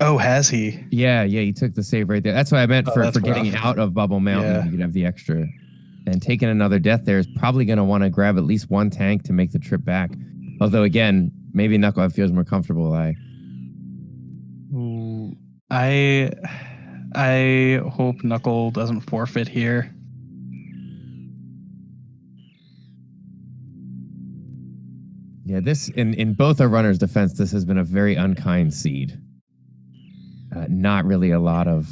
Oh, has he? Yeah, he took the save right there. That's what I meant for getting out of Bubble Mountain. Yeah. You could have the extra. And taking another death there is probably going to want to grab at least one tank to make the trip back. Although, again, maybe Knucklehead feels more comfortable. I hope Knuckle doesn't forfeit here. Yeah, this in both our runners' defense, this has been a very unkind seed. Not really a lot of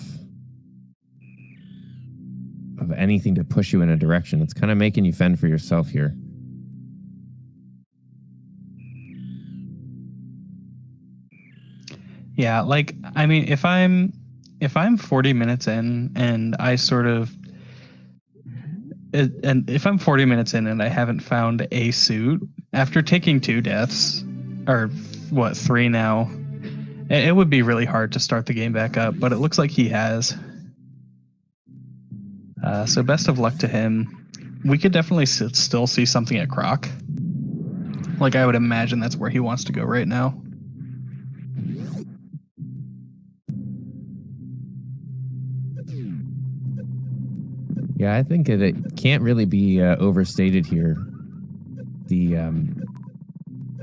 anything to push you in a direction. It's kind of making you fend for yourself here. Yeah, like, I mean, if I'm 40 minutes in and if I'm 40 minutes in and I haven't found a suit after taking 2 deaths, or what, 3 now, it would be really hard to start the game back up, but it looks like he has. So best of luck to him. We could definitely still see something at Croc. Like, I would imagine that's where he wants to go right now. Yeah, I think it can't really be overstated here.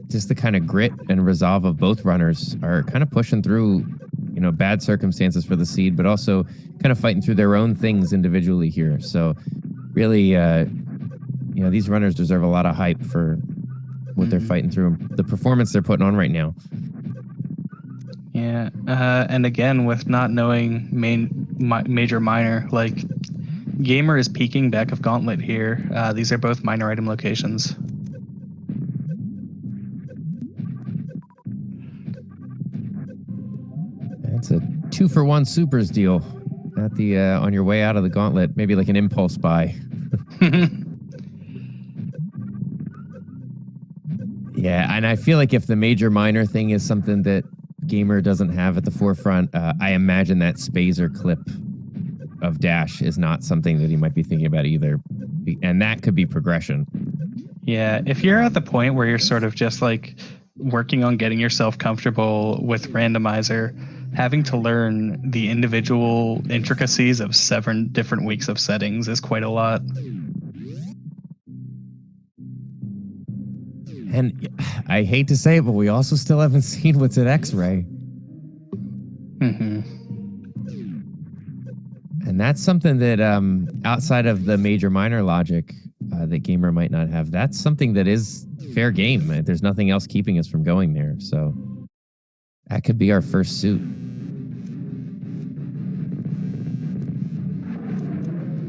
Just the kind of grit and resolve of both runners are kind of pushing through, bad circumstances for the seed, but also kind of fighting through their own things individually here. So really, these runners deserve a lot of hype for what they're fighting through, the performance they're putting on right now. Yeah, and again, with not knowing major minor, like, Gamer is peeking back of Gauntlet here. These are both minor item locations. It's a 2-for-1 supers deal at the on your way out of the Gauntlet. Maybe like an impulse buy. Yeah, and I feel like if the major minor thing is something that Gamer doesn't have at the forefront, I imagine that Spazer clip of dash is not something that he might be thinking about either. And that could be progression. Yeah, if you're at the point where you're sort of just like working on getting yourself comfortable with Randomizer, having to learn the individual intricacies of 7 different weeks of settings is quite a lot. And I hate to say it, but we also still haven't seen what's at X-Ray. And that's something that outside of the major minor logic that Gamer might not have, that's something that is fair game. There's nothing else keeping us from going there. So that could be our first suit.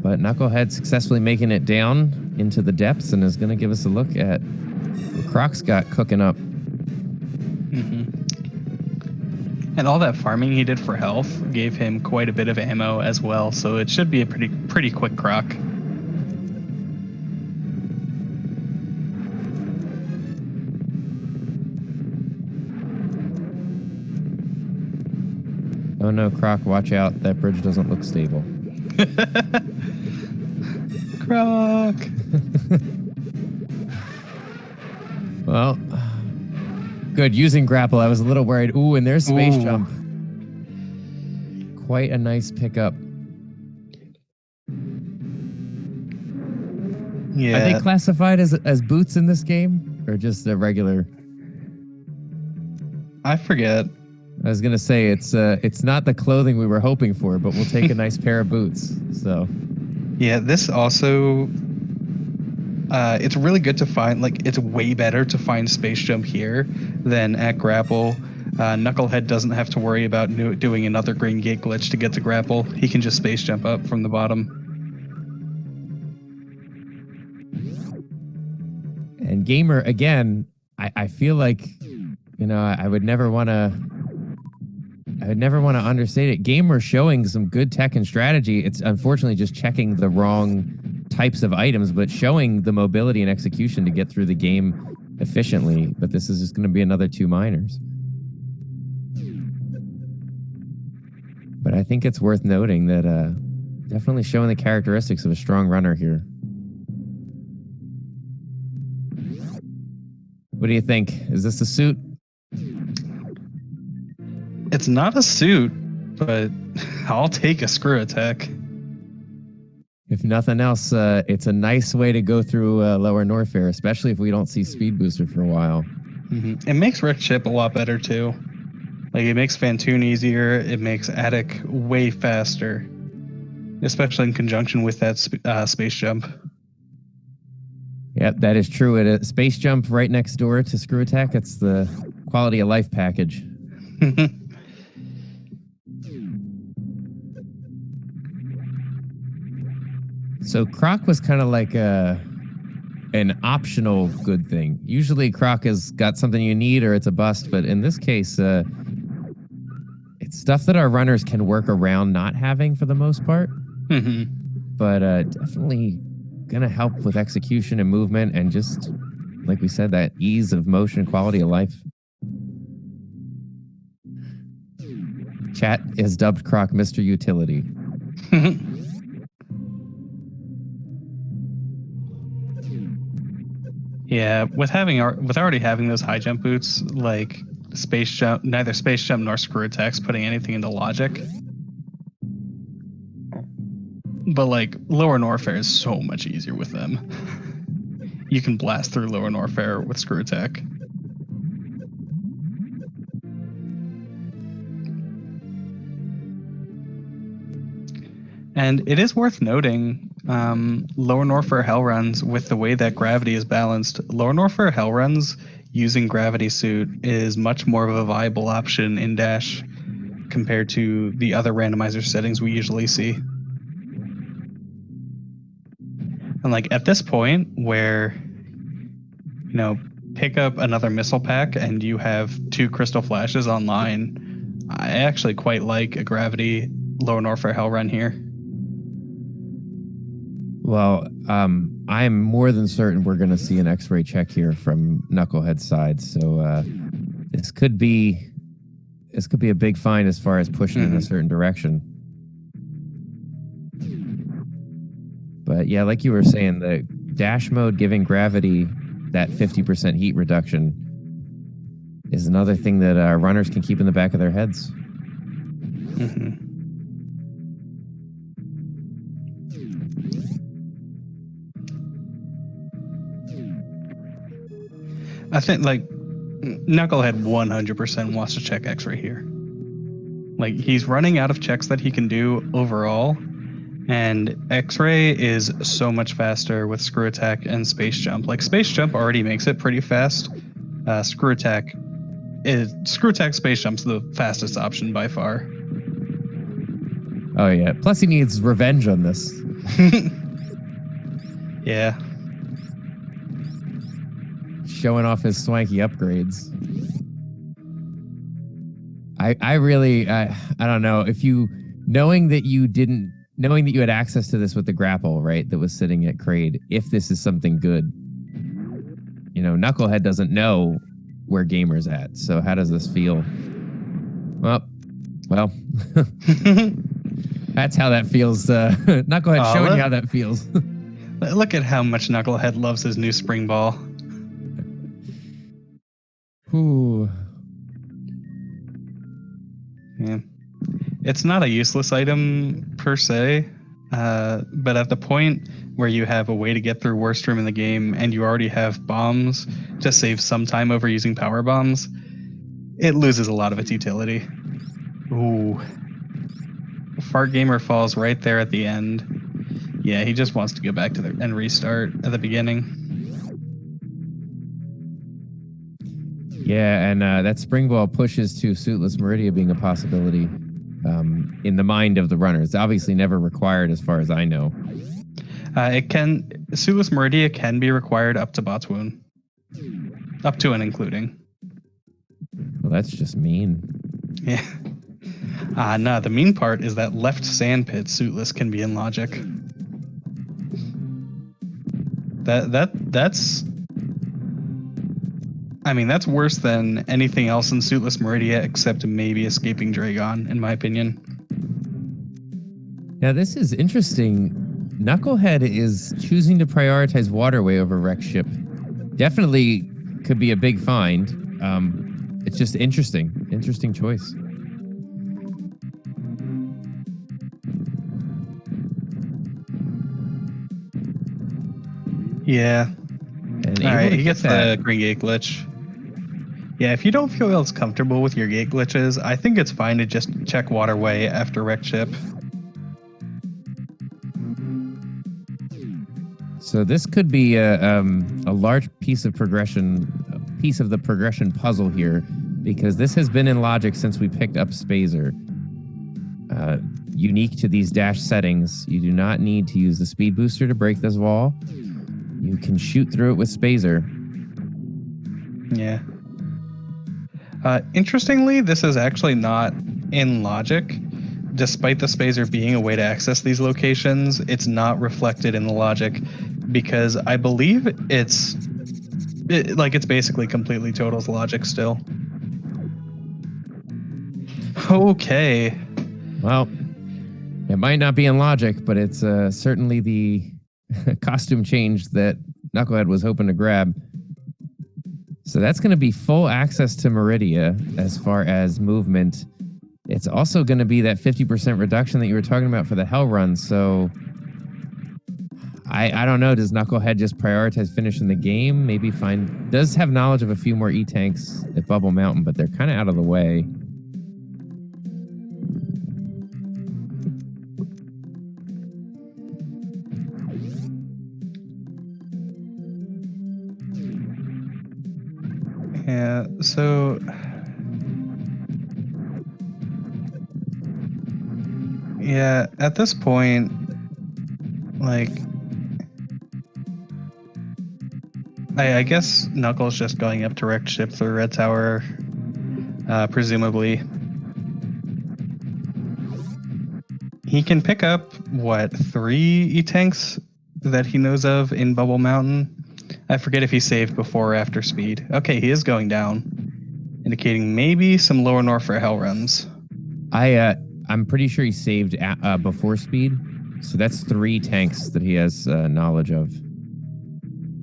But Knucklehead successfully making it down into the depths and is going to give us a look at Croc's got cooking up. And all that farming he did for health gave him quite a bit of ammo as well, so it should be a pretty quick Croc. Oh no, Croc, watch out. That bridge doesn't look stable. Croc! Well, good. Using grapple, I was a little worried. Ooh, and there's space jump. Quite a nice pickup. Yeah. Are they classified as boots in this game? Or just a regular? I forget. I was gonna say it's not the clothing we were hoping for, but we'll take a nice pair of boots. So yeah, this also it's really good to find. Like, it's way better to find space jump here than at grapple. Knucklehead doesn't have to worry about doing another green gate glitch to get to grapple. He can just space jump up from the bottom. And Gamer again, I feel like I would never want to understate it. Gamer showing some good tech and strategy. It's unfortunately just checking the wrong types of items, but showing the mobility and execution to get through the game efficiently. But this is just going to be another 2 minors. But I think it's worth noting that definitely showing the characteristics of a strong runner here. What do you think? Is this a suit? It's not a suit, but I'll take a screw attack. If nothing else, it's a nice way to go through Lower Norfair, especially if we don't see Speed Booster for a while. It makes Rick Chip a lot better too. Like, it makes Fantoon easier. It makes Attic way faster, especially in conjunction with that space jump. Yep, that is true. At a space jump right next door to Screw Attack, it's the quality of life package. So Croc was kind of like an optional good thing. Usually Croc has got something you need or it's a bust, but in this case, it's stuff that our runners can work around not having for the most part. But definitely going to help with execution and movement and just, like we said, that ease of motion, quality of life. Chat is dubbed Croc Mr. Utility. Yeah, with already having those high jump boots, like space jump, neither space jump nor screw attacks putting anything into logic. But like Lower Norfair is so much easier with them. You can blast through Lower Norfair with screw attack. And it is worth noting, Lower Norfair Hell runs, with the way that gravity is balanced, Lower Norfair Hell runs using Gravity Suit is much more of a viable option in Dash compared to the other randomizer settings we usually see. And like at this point where, pick up another missile pack and you have 2 crystal flashes online, I actually quite like a Gravity Lower Norfair Hell run here. Well, I'm more than certain we're going to see an X-ray check here from Knucklehead's side. So this could be a big find as far as pushing in a certain direction. But yeah, like you were saying, the dash mode giving gravity that 50% heat reduction is another thing that runners can keep in the back of their heads. I think like Knucklehead 100% wants to check X-ray here. Like, he's running out of checks that he can do overall, and X-ray is so much faster with screw attack and space jump. Like, space jump already makes it pretty fast. Screw attack space jump's the fastest option by far. Oh yeah. Plus he needs revenge on this. Yeah. showing off his swanky upgrades. I really, I don't know if you, knowing that you had access to this with the grapple, right, that was sitting at Kraid, if this is something good. You know, Knucklehead doesn't know where Gamer's at. So how does this feel? Well, that's how that feels. Knucklehead showing you how that feels. Look at how much Knucklehead loves his new spring ball. Ooh. Yeah. It's not a useless item per se, but at the point where you have a way to get through worst room in the game and you already have bombs to save some time over using power bombs, it loses a lot of its utility. Ooh. Fart Gamer falls right there at the end. Yeah, he just wants to go back to and restart at the beginning. Yeah, and that spring ball pushes to Suitless Meridia being a possibility in the mind of the runners. Obviously never required as far as I know. Suitless Meridia can be required up to Bot's Wound. Up to and including. Well, that's just mean. Yeah. No, the mean part is that left sand pit Suitless can be in logic. That's worse than anything else in Suitless Meridia except maybe escaping Dragon, in my opinion. Now, this is interesting. Knucklehead is choosing to prioritize Waterway over Wreck Ship. Definitely could be a big find. It's just interesting. Interesting choice. Yeah. And all right, he gets the green gate glitch. Yeah, if you don't feel as comfortable with your gate glitches, I think it's fine to just check Waterway after Wreck Ship. So this could be a large piece of the progression puzzle here, because this has been in logic since we picked up Spazer. Unique to these dash settings, you do not need to use the speed booster to break this wall. You can shoot through it with Spazer. Yeah. Interestingly, this is actually not in logic. Despite the Spazer being a way to access these locations, it's not reflected in the logic because I believe it's basically completely Total's logic still. Okay. Well, it might not be in logic, but it's certainly the costume change that Knucklehead was hoping to grab. So that's going to be full access to Meridia as far as movement. It's also going to be that 50% reduction that you were talking about for the Hell Run. So I don't know. Does Knucklehead just prioritize finishing the game? Maybe does have knowledge of a few more E-tanks at Bubble Mountain, but they're kind of out of the way. Yeah, so yeah, at this point, I guess Knuckles just going up to Wrecked Ship through Red Tower, presumably. He can pick up, 3 E-tanks that he knows of in Bubble Mountain? I forget if he saved before or after speed. Okay, he is going down, indicating maybe some lower north for Hell Runs. I'm pretty sure he saved before speed, so that's 3 tanks that he has knowledge of.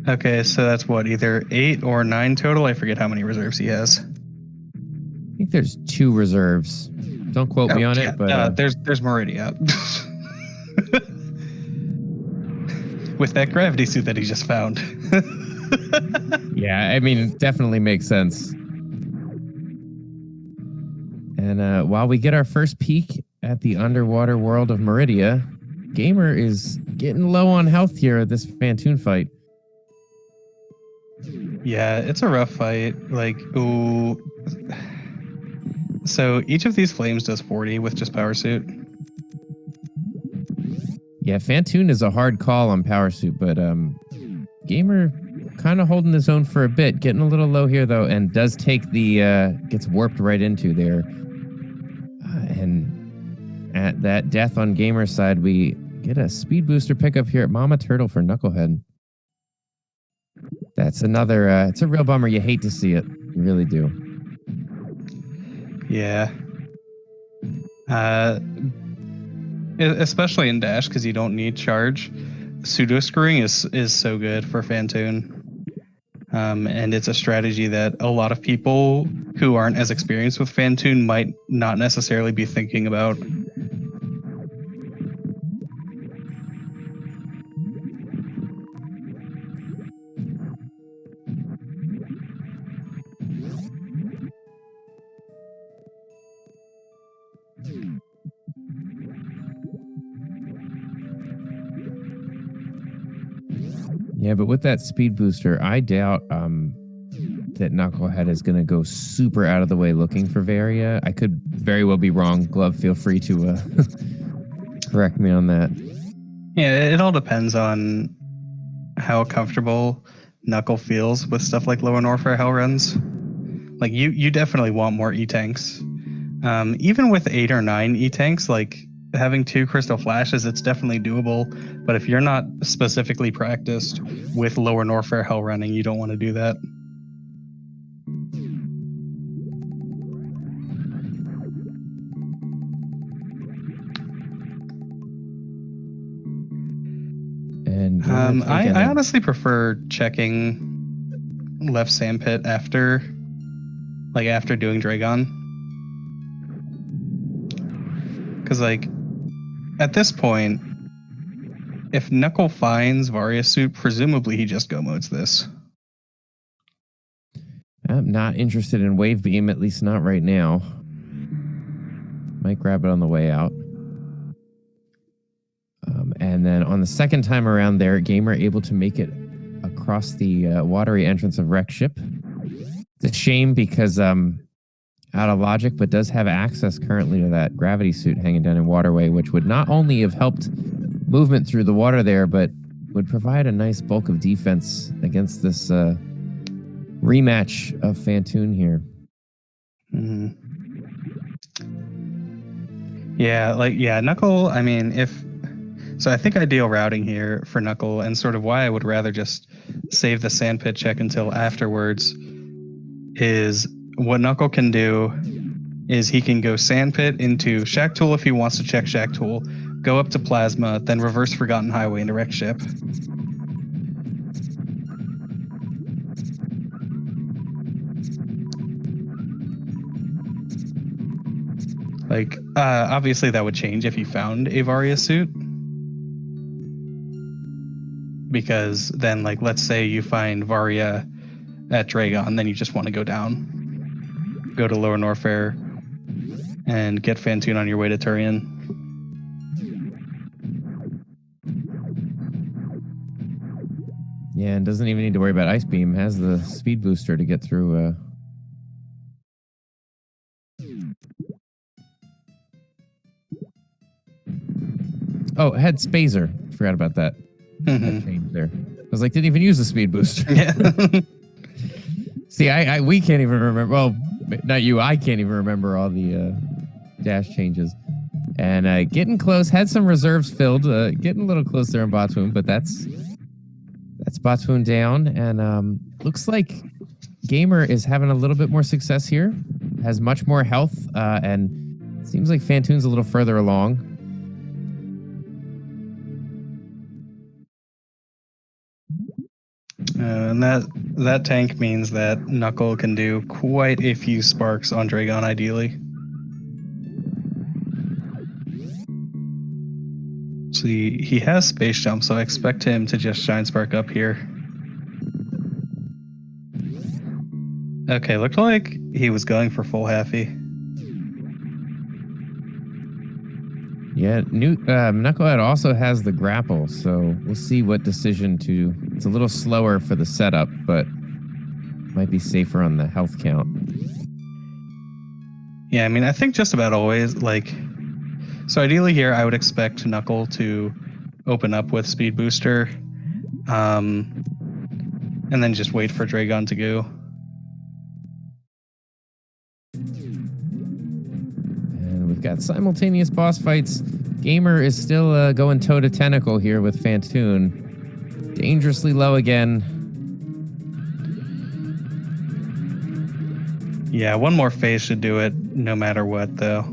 Okay, so that's either 8 or 9 total? I forget how many reserves he has. I think there's 2 reserves. Don't quote me on it, but there's Meridia. With that gravity suit that he just found. Yeah, I mean, it definitely makes sense. And while we get our first peek at the underwater world of Meridia, Gamer is getting low on health here at this Phantoon fight. Yeah, it's a rough fight. Ooh. So each of these flames does 40 with just Power Suit. Yeah, Phantoon is a hard call on Power Suit, but Gamer kind of holding his own for a bit. Getting a little low here, though, and does take the... gets warped right into there. And at that death on Gamer's side, we get a speed booster pickup here at Mama Turtle for Knucklehead. That's another... it's a real bummer. You hate to see it. You really do. Yeah. Especially in Dash, because you don't need charge. Pseudo screwing is so good for Fantoon. And it's a strategy that a lot of people who aren't as experienced with Fantoon might not necessarily be thinking about. Yeah, but with that speed booster, I doubt that Knucklehead is going to go super out of the way looking for Varia. I could very well be wrong. Glove, feel free to correct me on that. Yeah, it all depends on how comfortable Knuckle feels with stuff like Lower Norfair Hell runs. Like you definitely want more E-tanks. Even with 8 or 9 E-tanks, like having 2 Crystal Flashes, it's definitely doable. But if you're not specifically practiced with Lower Norfair Hell running, you don't want to do that. And I honestly prefer checking left sandpit after doing Dragon, because like at this point, if Knuckle finds Varia suit, presumably he just go modes this. I'm not interested in Wave Beam, at least not right now. Might grab it on the way out. And then on the second time around there, Gamer able to make it across the watery entrance of Wreck Ship. It's a shame because out of logic, but does have access currently to that gravity suit hanging down in Waterway, which would not only have helped movement through the water there, but would provide a nice bulk of defense against this rematch of Fantoon here. Mm-hmm. Yeah, Knuckle, I mean, so I think ideal routing here for Knuckle, and sort of why I would rather just save the sandpit check until afterwards, is what Knuckle can do is he can go sandpit into Shack Tool if he wants to check Shack Tool, go up to Plasma, then reverse Forgotten Highway into Wreck Ship. Like, obviously that would change if he found a Varia suit. Because then, like, let's say you find Varia at Dragon, then you just want to go down. Go to Lower Norfair and get Fantoon on your way to Turian. Yeah, and doesn't even need to worry about Ice Beam. Has the speed booster to get through. Oh, had Spazer. Forgot about that. That change there. I was like, didn't even use the speed booster. Yeah. See, we can't even remember. Well, not you. I can't even remember all the dash changes. And getting close. Had some reserves filled. Getting a little close there in Botswoon, but that's Botswoon down. And looks like Gamer is having a little bit more success here. Has much more health. And seems like Fantoon's a little further along. And that tank means that Knuckle can do quite a few sparks on Dragon, ideally. So he has space jump, so I expect him to just shine spark up here. Okay, looked like he was going for full halfy. Yeah, Knucklehead also has the grapple, so we'll see what decision to... It's a little slower for the setup, but might be safer on the health count. Yeah, I mean, I think just about always, like... So ideally here, I would expect Knuckle to open up with Speed Booster. And and then just wait for Dragon to go. And we've got simultaneous boss fights. Gamer is still going toe to tentacle here with Fantoon. Dangerously low again. Yeah, one more phase should do it, no matter what, though.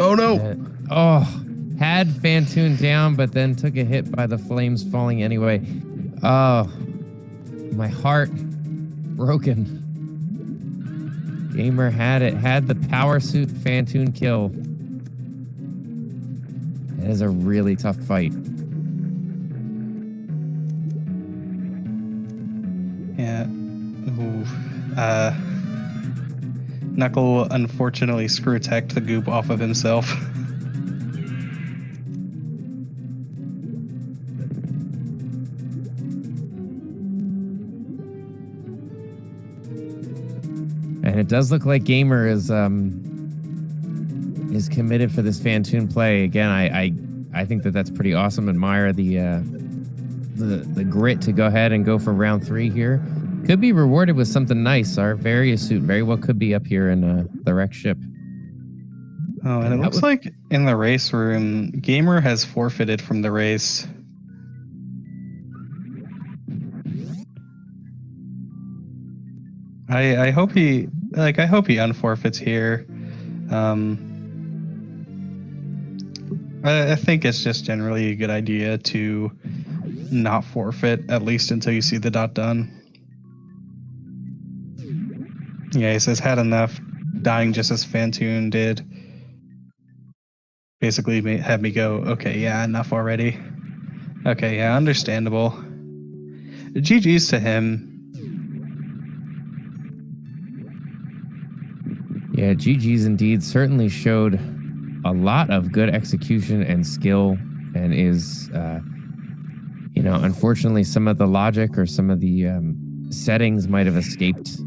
Oh no! Had Fantoon down, but then took a hit by the flames falling anyway. Oh, my heart broken. Gamer had it, had the power suit Fantoon kill. It is a really tough fight. Yeah. Ooh. Knuckle unfortunately screw-teched the goop off of himself. And it does look like Gamer is committed for this Fantoon play. Again, I think that's pretty awesome. Admire the grit to go ahead and go for round 3 here. Could be rewarded with something nice. Our various suit very well could be up here in the wrecked ship. Oh, and it looks like in the race room, Gamer has forfeited from the race. I hope he unforfeits here. I think it's just generally a good idea to not forfeit, at least until you see the dot done. Yeah, he says had enough, dying just as Fantoon did. Basically had me go, okay, yeah, enough already. Okay, yeah, understandable. GG's to him. Yeah, GG's indeed. Certainly showed a lot of good execution and skill, and is, unfortunately some of the logic or some of the settings might have escaped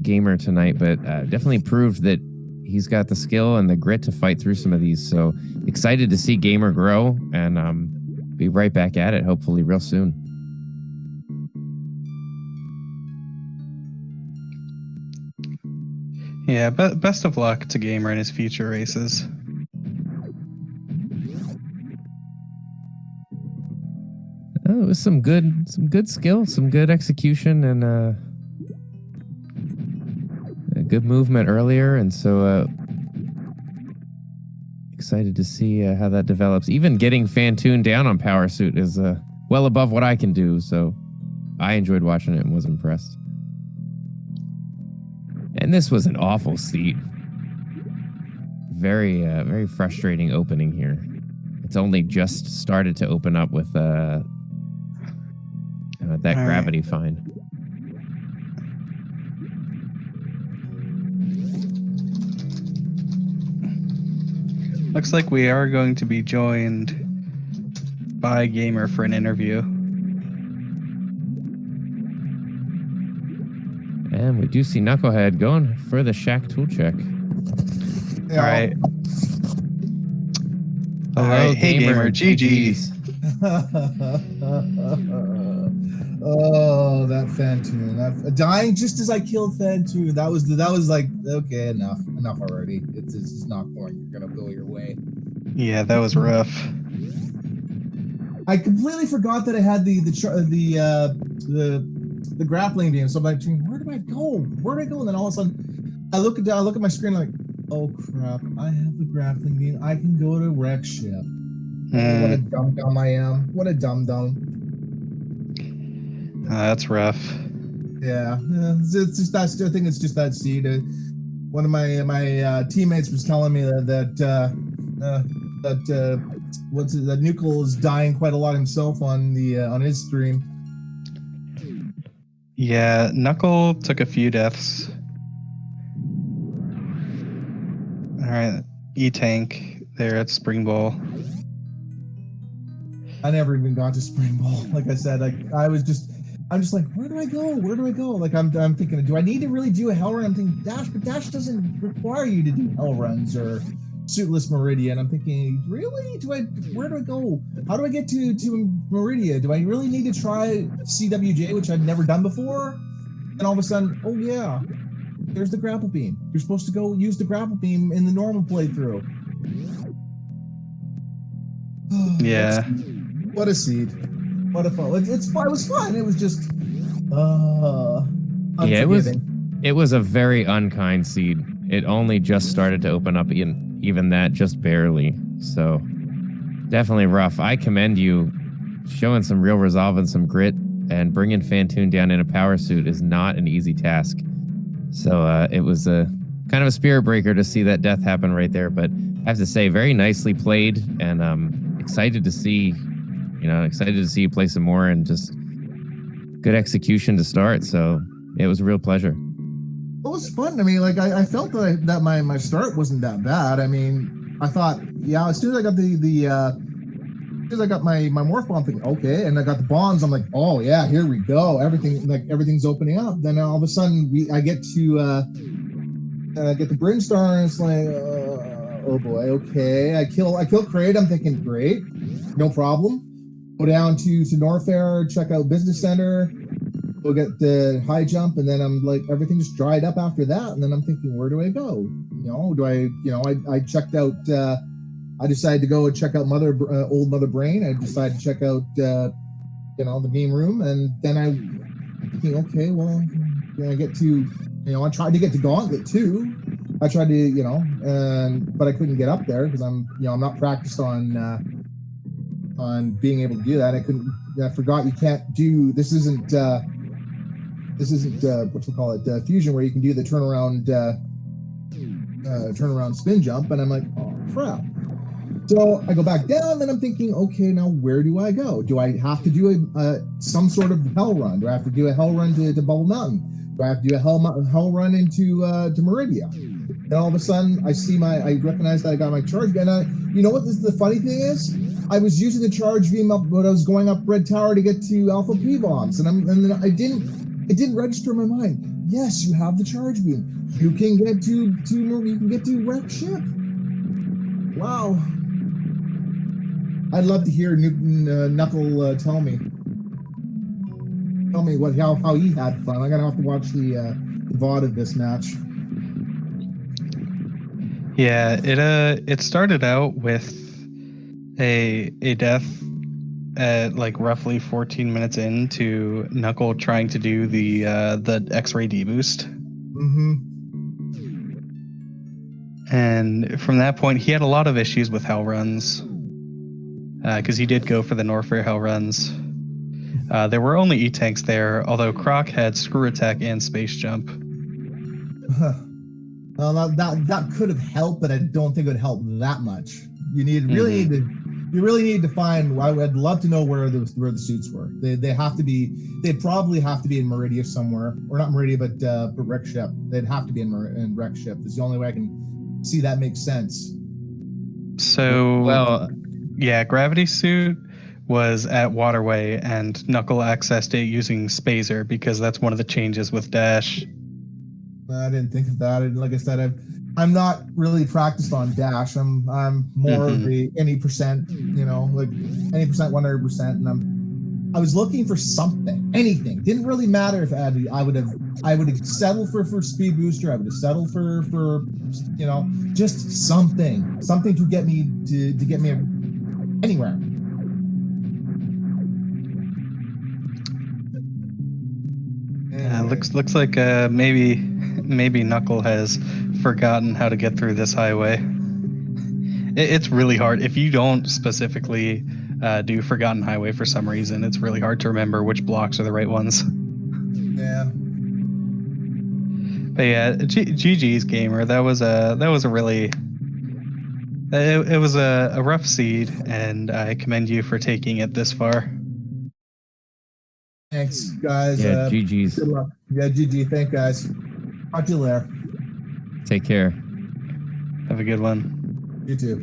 Gamer tonight, but definitely proved that he's got the skill and the grit to fight through some of these. So excited to see Gamer grow, and be right back at it, hopefully real soon. Yeah, best of luck to Gamer in his future races. Oh, it was some good skill, some good execution, and a good movement earlier, and so excited to see how that develops. Even getting Fantoon down on Power Suit is well above what I can do, so I enjoyed watching it and was impressed. And this was an awful seat. Very frustrating opening here. It's only just started to open up with that gravity find. Looks like we are going to be joined by Gamer for an interview. And we do see Knucklehead going for the Shack tool check. Yeah. All right. Hello, right. Hey, Gamer. GG's. Oh, that Fantoon. Dying just as I killed Fantoon. That was like, okay, enough already. It's just not going. You're gonna go your way. Yeah, that was rough. I completely forgot that I had the grappling game. So I'm like, where do I go? And then all of a sudden, I look at my screen like, oh crap! I have the grappling game. I can go to wreck ship. What a dum-dum I am. What a dum-dum. That's rough. Yeah, it's just that. I think it's just that seed. One of my teammates was telling me that Nukel is dying quite a lot himself on his stream. Yeah, Knuckle took a few deaths. All right, E-Tank there at Spring Ball. I never even got to Spring Ball. Like I said, I I'm just like, where do I go? Where do I go? Like I'm thinking, do I need to really do a hell run? I'm thinking Dash, but Dash doesn't require you to do hell runs or suitless Meridia. And I'm thinking, really? Where do I go? How do I get to Meridia? Do I really need to try CWJ, which I've never done before? And all of a sudden, oh yeah, there's the grapple beam. You're supposed to go use the grapple beam in the normal playthrough. Yeah. What a seed. What a fun. It was fun. It was just unforgiving. It was a very unkind seed. It only just started to open up, even that just barely. So definitely rough. I commend you showing some real resolve and some grit, and bringing Fantoon down in a power suit is not an easy task. So it was a kind of a spirit breaker to see that death happen right there. But I have to say, very nicely played, and excited to see you play some more, and just good execution to start. So it was a real pleasure. It was fun. I mean, like I felt that my start wasn't that bad. I mean, I thought, yeah, as soon as I got as soon as I got my morph bomb, thinking, okay, and I got the bombs, I'm like, oh yeah, here we go. Everything's opening up. Then all of a sudden I get to get the Brinstar, and it's like, oh boy, okay. I kill Kraid. I'm thinking, great, no problem. Go down to Norfair, check out Business Center, go get the high jump, and then I'm like, everything just dried up after that. And then I'm thinking, where do I go? I checked out. I decided to go and check out Old Mother Brain. I decided to check out the meme room, and then I thinking, okay, well, I get to, I tried to get to Gauntlet too. I tried to, but I couldn't get up there because I'm not practiced on being able to do that. I forgot you can't do, this isn't Fusion, where you can do the turnaround spin jump, and I'm like, oh crap. So I go back down, and I'm thinking, okay, now where do I go? Do I have to do some sort of hell run? Do I have to do a hell run to Bubble Mountain? Do I have to do a hell run into Meridia? And all of a sudden, I recognize that I got my charge beam. And you know what the funny thing is? I was using the charge beam up when I was going up Red Tower to get to Alpha P bombs, and then it didn't register in my mind. Yes, you have the charge beam. You can get to wreck ship. Wow. I'd love to hear Knuckle tell me how he had fun. I'm gonna have to watch the VOD of this match. Yeah, it started out with a death at like roughly 14 minutes into Knuckle trying to do the X-ray deboost. Mm-hmm. And from that point, he had a lot of issues with hell runs, because he did go for the Norfair hell runs. There were only E-tanks there, although Croc had screw attack and space jump. Well, that could have helped, but I don't think it would help that much. You really need to find. I'd love to know where the suits were. They'd probably have to be in Meridia somewhere, or not Meridia, but Wreck Ship. They'd have to be in Wreck Ship. It's the only way I can see that makes sense. So, Well, yeah, Gravity Suit was at Waterway, and Knuckle accessed it using Spazer because that's one of the changes with Dash. I didn't think of that. And like I said, I'm not really practiced on Dash. I'm more of the any percent, like any percent, 100%. And I was looking for something, anything. Didn't really matter if I would have settled for speed booster. I would have settled for just something to get me anywhere. Looks like maybe Knuckle has forgotten how to get through this highway. It's really hard if you don't specifically do Forgotten Highway for some reason. It's really hard to remember which blocks are the right ones. Yeah. But yeah, GG's gamer. That was a really it was a rough seed, and I commend you for taking it this far. Thanks, guys. Yeah, GG's. Good luck. Yeah, GG. Thank guys. Talk to you later. Take care. Have a good one. You too.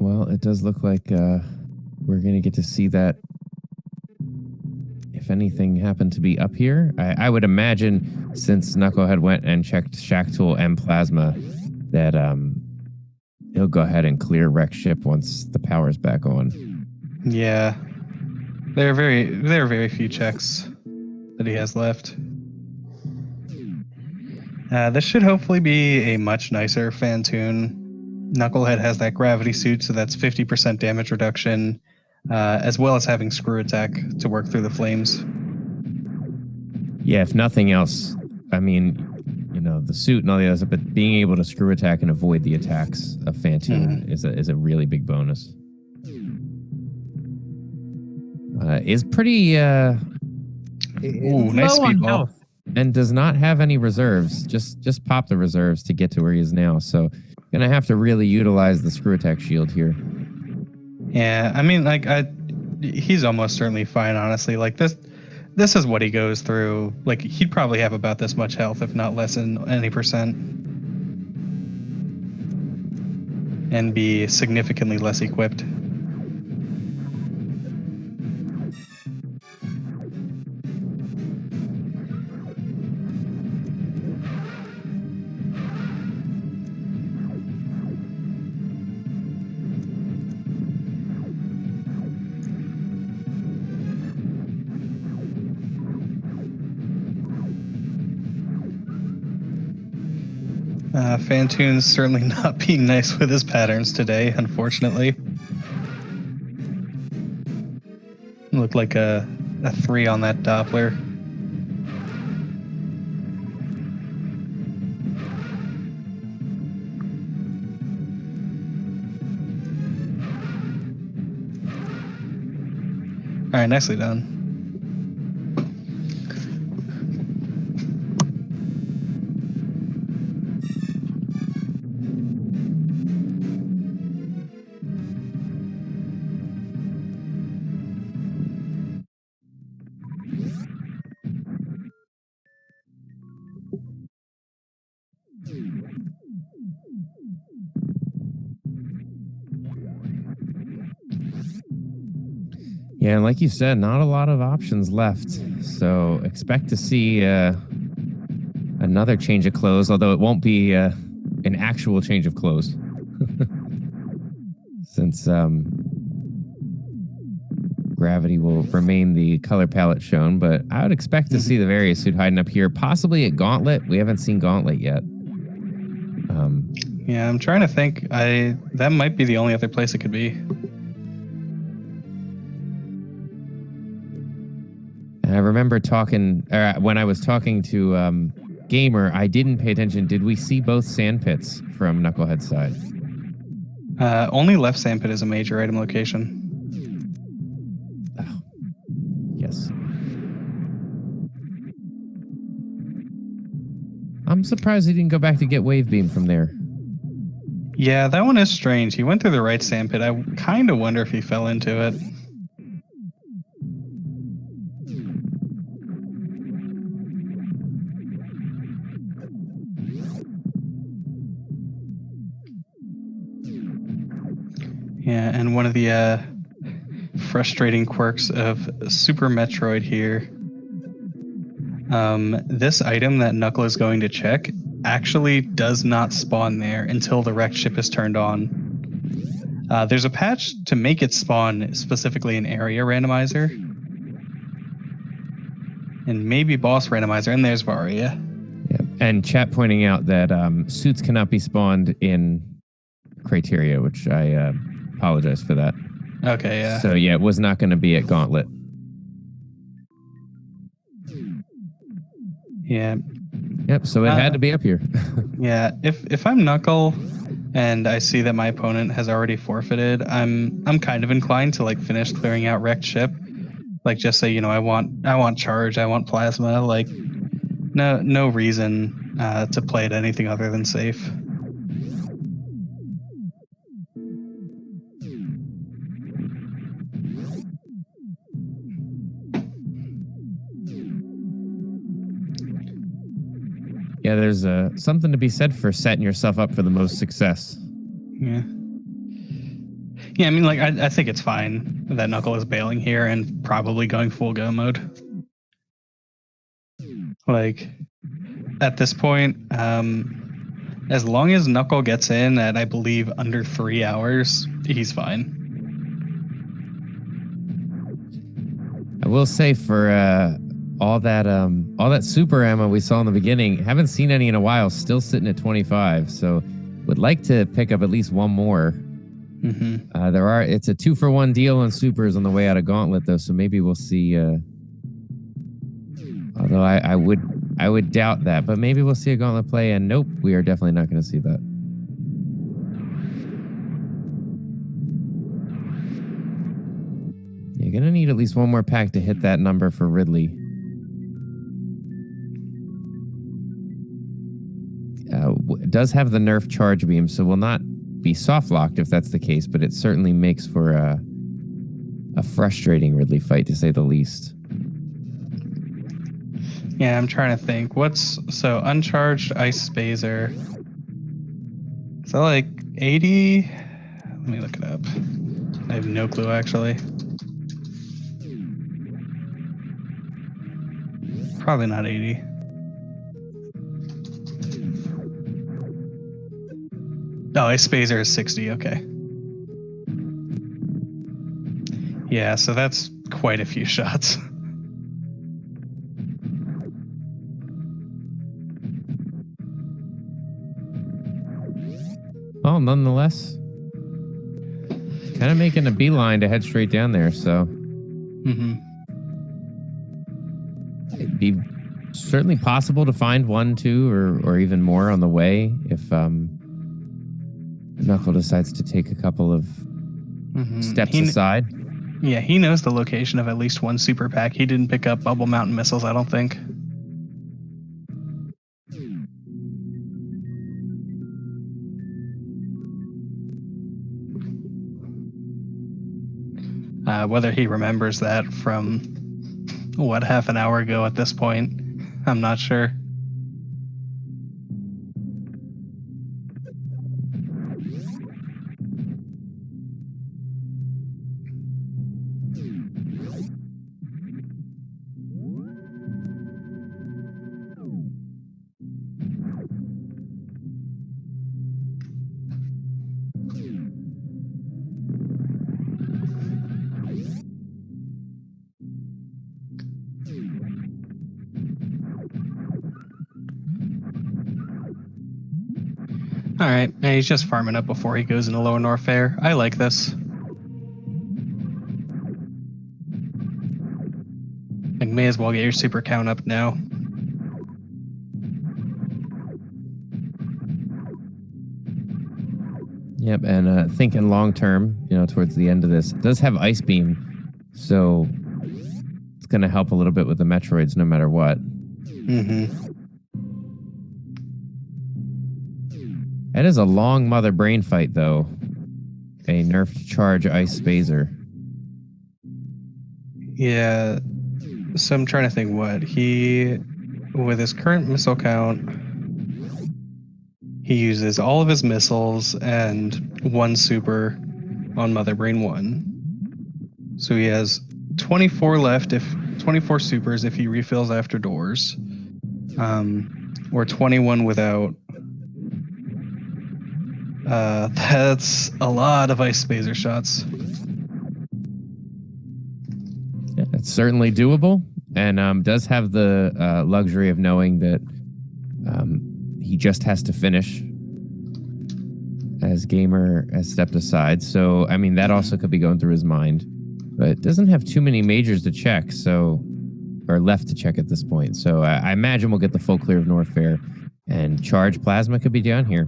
Well, it does look like we're going to get to see that. If anything happened to be up here, I would imagine since Knucklehead went and checked Shack Tool and Plasma, that he'll go ahead and clear Wreck Ship once the power's back on. Yeah. There are very few checks that he has left. This should hopefully be a much nicer fan tune. Knucklehead has that gravity suit, so that's 50% damage reduction, as well as having screw attack to work through the flames. Yeah, if nothing else, I mean, the suit and all the other stuff, but being able to screw attack and avoid the attacks of Fantoon is a really big bonus. Is pretty Ooh, nice low on speedball. health and does not have any reserves. Just pop the reserves to get to where he is now. So gonna have to really utilize the screw attack shield here. Yeah, I mean, he's almost certainly fine, honestly. Like this is what he goes through. Like he'd probably have about this much health, if not less than any percent, and be significantly less equipped. Fantoon's certainly not being nice with his patterns today, unfortunately. Looked like a 3 on that Doppler. All right, nicely done. Yeah, and like you said, not a lot of options left. So expect to see another change of clothes, although it won't be an actual change of clothes. Since gravity will remain the color palette shown, but I would expect to see the various suit hiding up here, possibly at Gauntlet. We haven't seen Gauntlet yet. Yeah, I'm trying to think. That might be the only other place it could be. I remember when I was talking to Gamer, I didn't pay attention. Did we see both sand pits from Knucklehead's side? Only left sandpit is a major item location. Oh, yes. I'm surprised he didn't go back to get wave beam from there. Yeah, that one is strange. He went through the right sandpit. I kind of wonder if he fell into it. Yeah, and one of the frustrating quirks of Super Metroid here. This item that Knuckle is going to check actually does not spawn there until the wrecked ship is turned on. There's a patch to make it spawn specifically an area randomizer. And maybe boss randomizer, and there's Varia. Yep. And chat pointing out that suits cannot be spawned in criteria, which I apologize for that. Okay, yeah. So yeah, it was not going to be at Gauntlet. Yeah. Yep, so it had to be up here. Yeah, if I'm Knuckle and I see that my opponent has already forfeited, I'm kind of inclined to like finish clearing out wrecked ship. Like just say, I want charge, I want plasma, like no reason to play it anything other than safe. Yeah, there's something to be said for setting yourself up for the most success. Yeah. Yeah, I mean, like, I think it's fine that Knuckle is bailing here and probably going full go mode. Like, at this point, as long as Knuckle gets in at, I believe, under 3 hours, he's fine. I will say for all that super ammo we saw in the beginning, haven't seen any in a while. Still sitting at 25, so would like to pick up at least one more. Mm-hmm. It's a 2-for-1 deal on supers on the way out of Gauntlet though, so maybe we'll see. Although I would doubt that, but maybe we'll see a Gauntlet play. And nope, we are definitely not going to see that. You're going to need at least one more pack to hit that number for Ridley. Does have the nerf charge beam, so will not be soft locked if that's the case, but it certainly makes for a frustrating Ridley fight, to say the least. Yeah, I'm trying to think. So uncharged ice spazer? Is that like 80? Let me look it up. I have no clue actually. Probably not 80. Oh, ice spazer is 60. Okay. Yeah, so that's quite a few shots. Well, nonetheless, kind of making a beeline to head straight down there. So it'd be certainly possible to find 1, 2, or even more on the way if Knuckle decides to take a couple of steps aside. Yeah, he knows the location of at least one super pack. He didn't pick up Bubble Mountain missiles, I don't think. Whether he remembers that from, half an hour ago at this point, I'm not sure. All right, and he's just farming up before he goes into Lower North Fair. I like this. Like, may as well get your super count up now. Yep, and thinking long term, towards the end of this, it does have Ice Beam, so it's going to help a little bit with the Metroids no matter what. That is a long mother brain fight, though. A nerfed charge ice spazer. Yeah, so I'm trying to think with his current missile count, he uses all of his missiles and 1 super on Mother Brain 1. So he has 24 left, 24 supers if he refills after doors, or 21 without. That's a lot of ice spazer shots. Yeah, it's certainly doable, and does have the luxury of knowing that he just has to finish as Gamer has stepped aside. So, I mean, that also could be going through his mind, but doesn't have too many majors to check, or left to check at this point. So I imagine we'll get the full clear of North Fair, and Charge Plasma could be down here.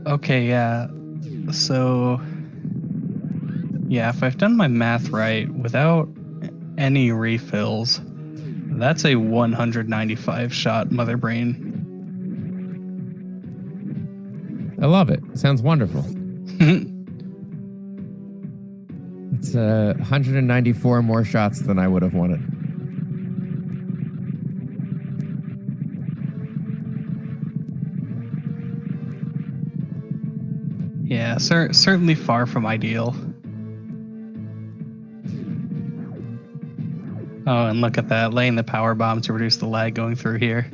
Okay, yeah. So, yeah, if I've done my math right, without any refills, that's a 195 shot Mother Brain. I love it. Sounds wonderful. It's 194 more shots than I would have wanted. Yeah, certainly far from ideal. Oh, and look at that, laying the power bomb to reduce the lag going through here.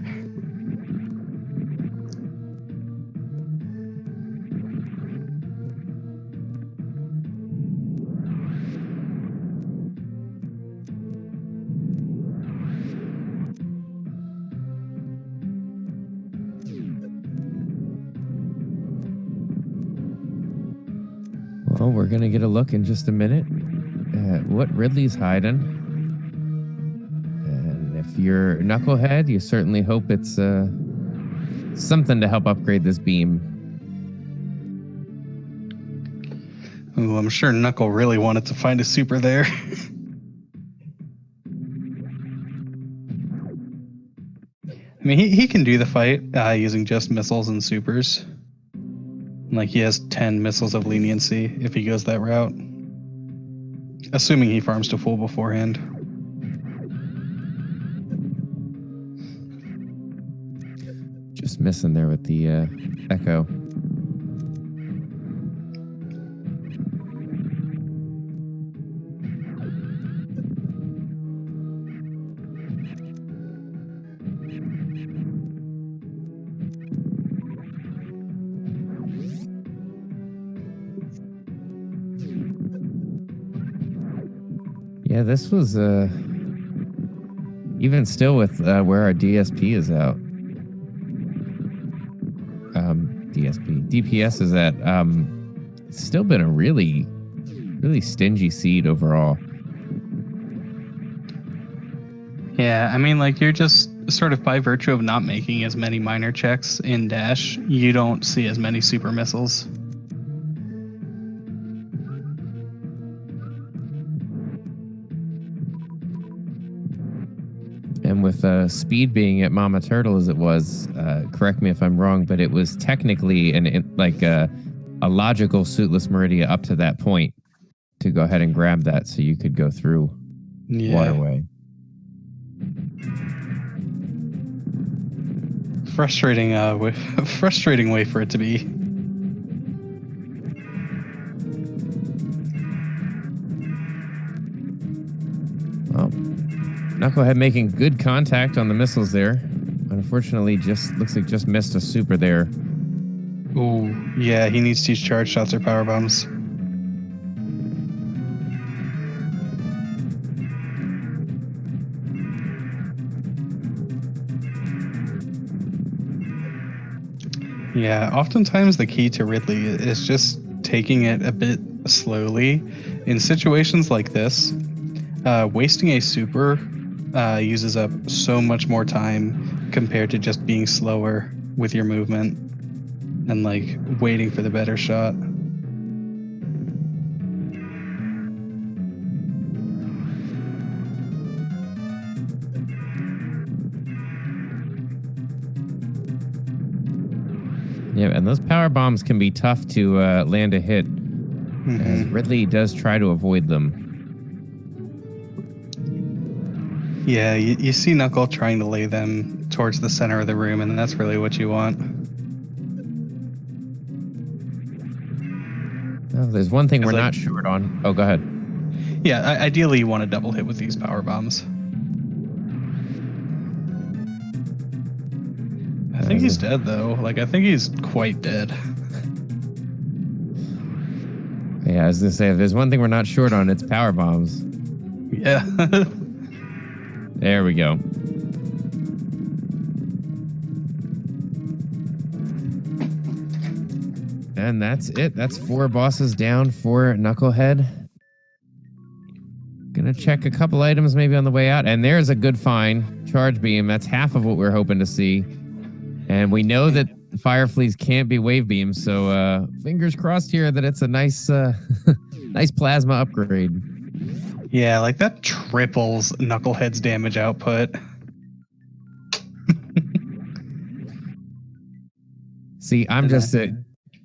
Well, we're going to get a look in just a minute at what Ridley's hiding. And if you're Knucklehead, you certainly hope it's something to help upgrade this beam. Ooh, I'm sure Knuckle really wanted to find a super there. I mean, he can do the fight using just missiles and supers. Like, he has 10 missiles of leniency if he goes that route. Assuming he farms to full beforehand. Just missing there with the echo. Yeah, this was even still with where our DSP is out. DPS is at. It's still been a really stingy seed overall. Yeah, I mean, like, you're just sort of by virtue of not making as many minor checks in Dash, you don't see as many super missiles. And with speed being at Mama Turtle as it was, correct me if I'm wrong, but it was technically a logical suitless Meridia up to that point to go ahead and grab that so you could go through waterway. Frustrating way for it to be. Well, Knucklehead making good contact on the missiles there. Unfortunately, just looks like just missed a super there. Ooh, yeah, he needs to use charge shots or power bombs. Yeah, oftentimes the key to Ridley is just taking it a bit slowly. In situations like this, wasting a super uses up so much more time compared to just being slower with your movement and like waiting for the better shot. Yeah, and those power bombs can be tough to land a hit, as Ridley does try to avoid them. Yeah, you see Knuckle trying to lay them towards the center of the room, and that's really what you want. Oh, there's one thing we're not short on. Oh, go ahead. Yeah, ideally you want a double hit with these power bombs. I think he's dead, though. Like, I think he's quite dead. Yeah, I was going to say, if there's one thing we're not short on, it's power bombs. Yeah. There we go. And that's it. That's 4 bosses down for Knucklehead. Gonna check a couple items maybe on the way out. And there's a good find. Charge beam. That's half of what we're hoping to see. And we know that fire fleas can't be wave beams. So fingers crossed here that it's a nice, nice plasma upgrade. Yeah, like that triples Knucklehead's damage output. See, I'm just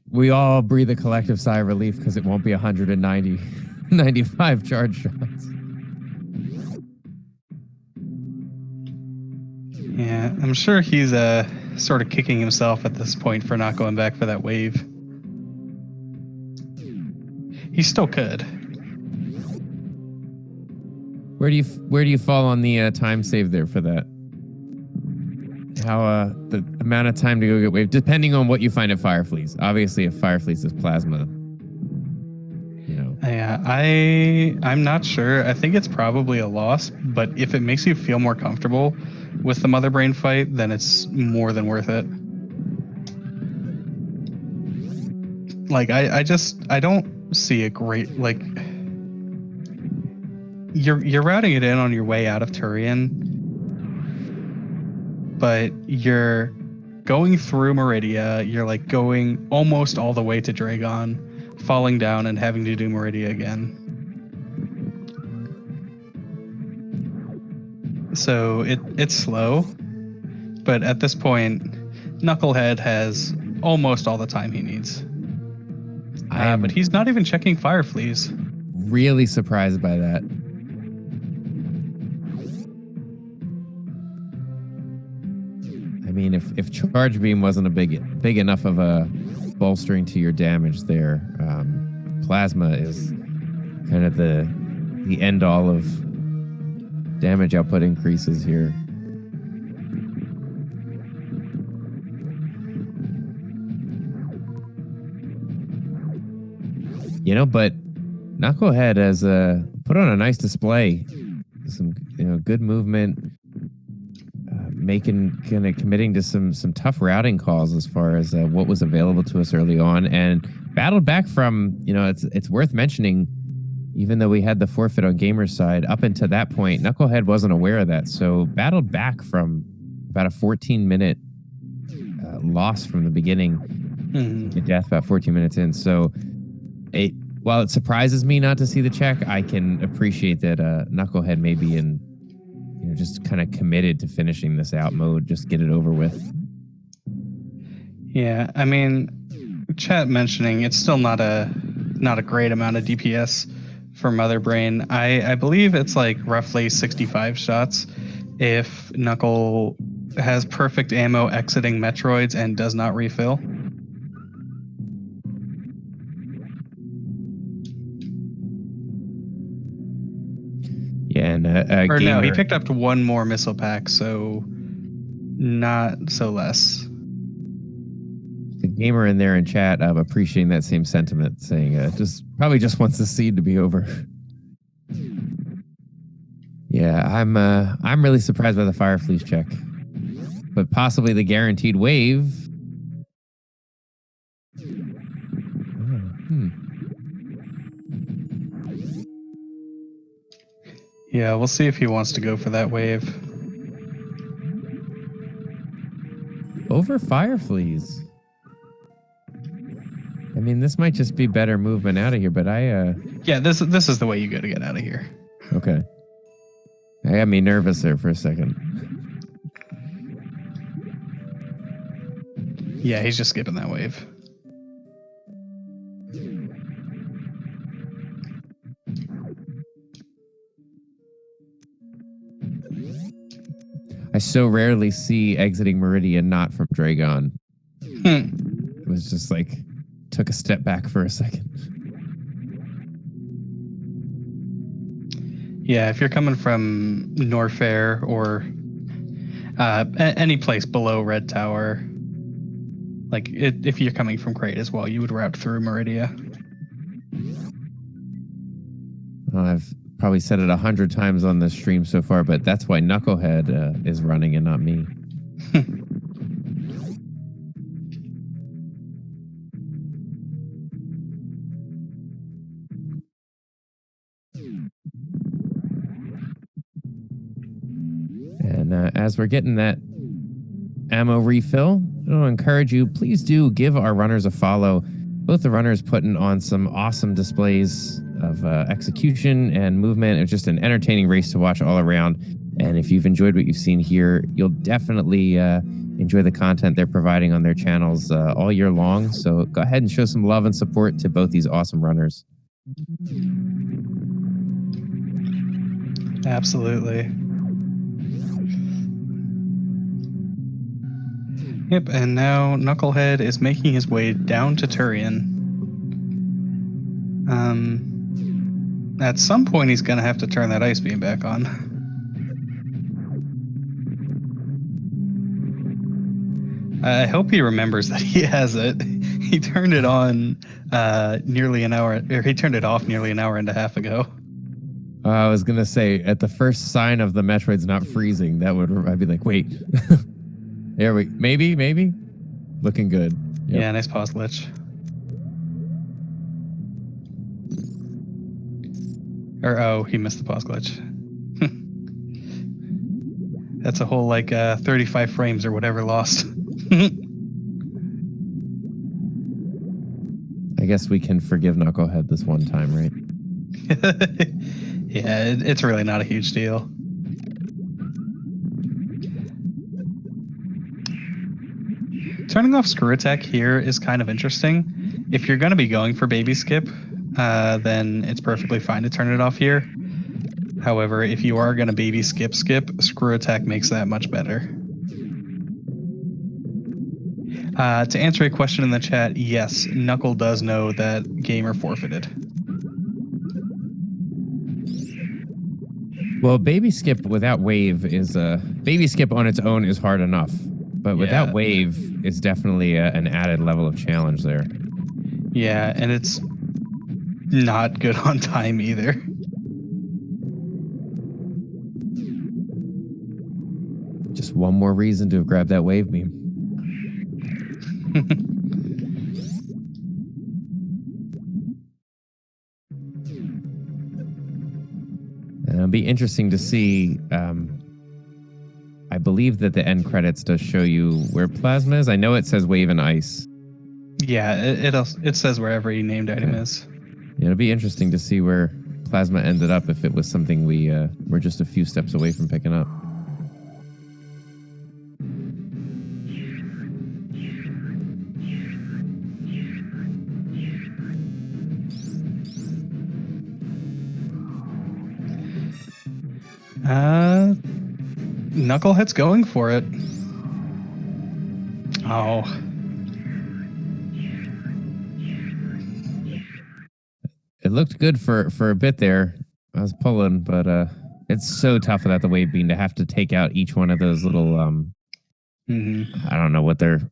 we all breathe a collective sigh of relief because it won't be 190. 95 charge shots. Yeah, I'm sure he's sort of kicking himself at this point for not going back for that wave. He still could. Where do you fall on the time save there for that? How the amount of time to go get wave, depending on what you find at Firefleas. Obviously, if Firefleas is plasma, you know. Yeah, I'm not sure. I think it's probably a loss, but if it makes you feel more comfortable with the Mother Brain fight, then it's more than worth it. Like I don't see a great like. You're routing it in on your way out of Turian, but you're going through Meridia. You're like going almost all the way to Dragon, falling down and having to do Meridia again. So it's slow, but at this point, Knucklehead has almost all the time he needs. But he's not even checking Firefleas. Really surprised by that. I mean, if Charge Beam wasn't a big enough of a bolstering to your damage there, Plasma is kind of the end all of damage output increases here. You know, but Knucklehead has put on a nice display. Some good movement, committing to some tough routing calls as far as what was available to us early on, and battled back from, it's worth mentioning, even though we had the forfeit on Gamer's side, up until that point, Knucklehead wasn't aware of that, so battled back from about a 14-minute loss from the beginning, to death about 14 minutes in. So while it surprises me not to see the check, I can appreciate that Knucklehead may be in, just kind of committed to finishing this out mode, just get it over with. Yeah, I mean, chat mentioning it's still not a great amount of DPS for Mother Brain. I believe it's like roughly 65 shots if Knuckle has perfect ammo exiting Metroids and does not refill. Yeah, and or Gamer, no, he picked up one more missile pack, so not so less. The Gamer in there in chat appreciating that same sentiment, saying probably just wants the seed to be over. Yeah, I'm really surprised by the Firefleas check, but possibly the guaranteed wave. Yeah, we'll see if he wants to go for that wave. Over Firefleas. I mean, this might just be better movement out of here, but Yeah, this is the way you go to get out of here. Okay. I got me nervous there for a second. Yeah, he's just skipping that wave. I so rarely see exiting Meridian not from Dragon. It was just like, took a step back for a second. Yeah, if you're coming from Norfair or any place below Red Tower, like if you're coming from Crate as well, you would route through Meridia. Well, I've probably said it 100 times on this stream so far, but that's why Knucklehead is running and not me. And as we're getting that ammo refill, I'll encourage you, please do give our runners a follow. Both the runners putting on some awesome displays of execution and movement. It's just an entertaining race to watch all around. And if you've enjoyed what you've seen here, you'll definitely enjoy the content they're providing on their channels all year long. So go ahead and show some love and support to both these awesome runners. Absolutely. Yep, and now Knucklehead is making his way down to Turian. At some point, he's going to have to turn that ice beam back on. I hope he remembers that he has it. He turned it on nearly an hour, or he turned it off nearly an hour and a half ago. I was gonna say, at the first sign of the Metroid's not freezing, I'd be like, wait, there maybe, looking good. Yep. Yeah, nice pause glitch. Or oh, he missed the pause glitch. That's a whole 35 frames or whatever lost. I guess we can forgive Knucklehead this one time, right? Yeah, it's really not a huge deal. Turning off screw attack here is kind of interesting. If you're going to be going for baby skip, then it's perfectly fine to turn it off here. However, if you are going to baby skip, screw attack makes that much better. To answer a question in the chat, yes, Knuckle does know that gamer forfeited. Well, baby skip without wave is baby skip on its own is hard enough, but without wave is definitely an added level of challenge there. Yeah, and it's not good on time either. Just one more reason to have grabbed that wave beam. And it'll be interesting to see. I believe that the end credits does show you where plasma is. I know it says wave and ice. Yeah, it says where every named item is. It'll be interesting to see where plasma ended up if it was something we were just a few steps away from picking up. Knucklehead's going for it. Oh. It looked good for a bit there. I was pulling, but it's so tough without the wave beam to have to take out each one of those little I don't know what they're,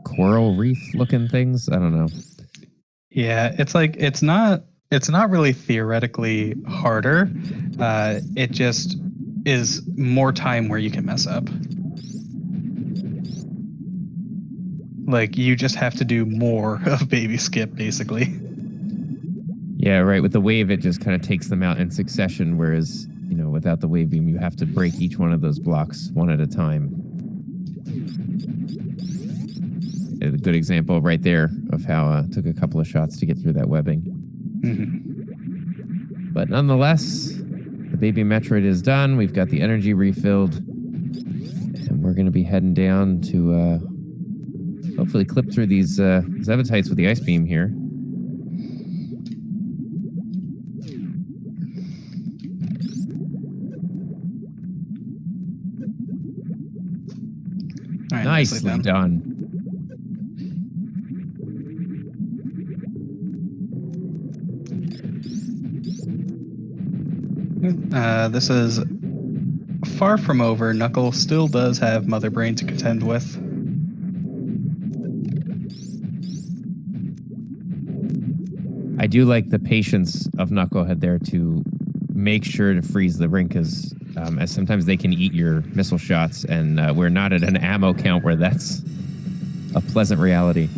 coral reef looking things. I don't know. Yeah, it's not really theoretically harder. It just is more time where you can mess up. Like, you just have to do more of baby skip, basically. Yeah, right. With the wave, it just kind of takes them out in succession, whereas, without the wave beam, you have to break each one of those blocks one at a time. A good example right there of how it took a couple of shots to get through that webbing. But nonetheless, the baby Metroid is done. We've got the energy refilled, and we're going to be heading down to hopefully clip through these Zevatites with the ice beam here. Right, nicely done. This is far from over. Knuckle still does have Mother Brain to contend with. I do like the patience of Knucklehead there to make sure to freeze the ring, as sometimes they can eat your missile shots, and we're not at an ammo count where that's a pleasant reality.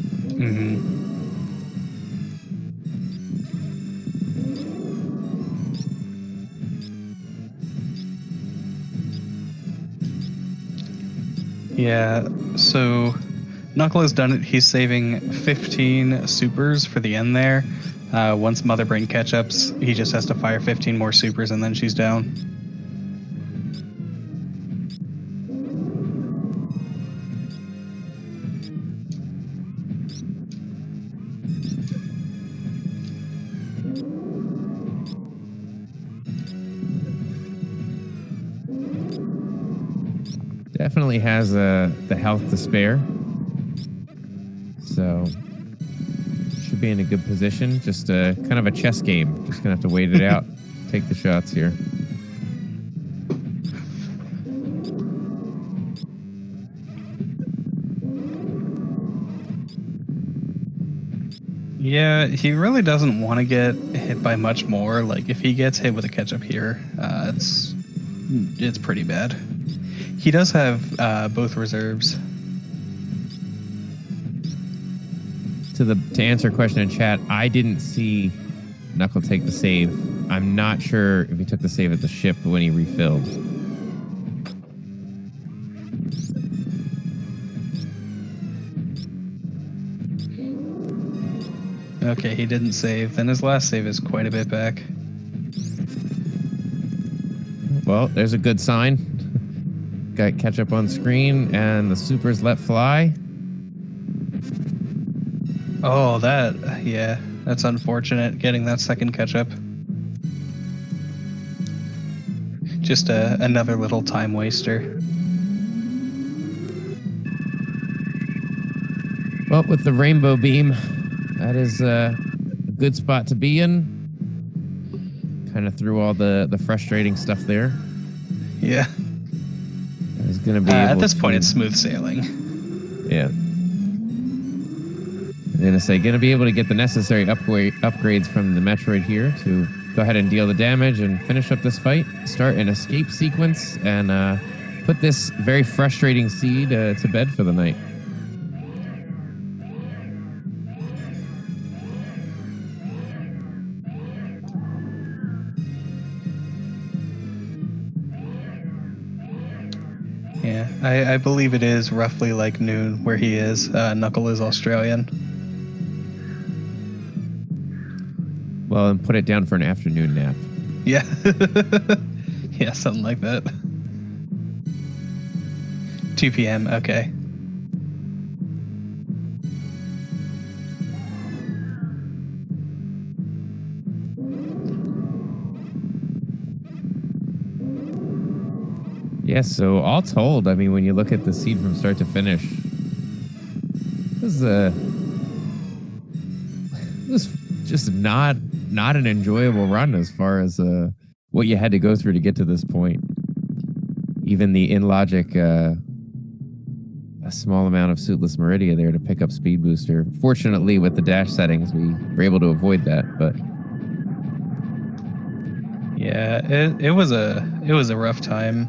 Yeah, so Knuckle has done it. He's saving 15 supers for the end there. Once Mother Brain catch-ups, he just has to fire 15 more supers and then she's down. Definitely has the health to spare. So should be in a good position. Just kind of a chess game. Just going to have to wait it out. Take the shots here. Yeah, he really doesn't want to get hit by much more. Like if he gets hit with a catch-up here, it's pretty bad. He does have both reserves. To answer a question in chat, I didn't see Knuckle take the save. I'm not sure if he took the save at the ship when he refilled. Okay, he didn't save. Then his last save is quite a bit back. Well, there's a good sign. Got catch up on screen, and the supers let fly. Oh, that's unfortunate, getting that second catch up. Just another little time waster. Well, with the rainbow beam, that is a good spot to be in. Kind of through all the frustrating stuff there. Yeah. It's going to be at this point, it's smooth sailing. Yeah. I'm going to say, going to be able to get the necessary upgrades from the Metroid here to go ahead and deal the damage and finish up this fight. Start an escape sequence and put this very frustrating seed to bed for the night. Yeah, I believe it is roughly like noon where he is. Knuckle is Australian. Well, and put it down for an afternoon nap. Yeah. Yeah, something like that. 2 p.m., okay. Yeah, so all told, I mean, when you look at the seed from start to finish, this was just not an enjoyable run as far as what you had to go through to get to this point. Even the in logic, a small amount of suitless Meridia there to pick up speed booster. Fortunately, with the dash settings, we were able to avoid that. But yeah, it was a rough time.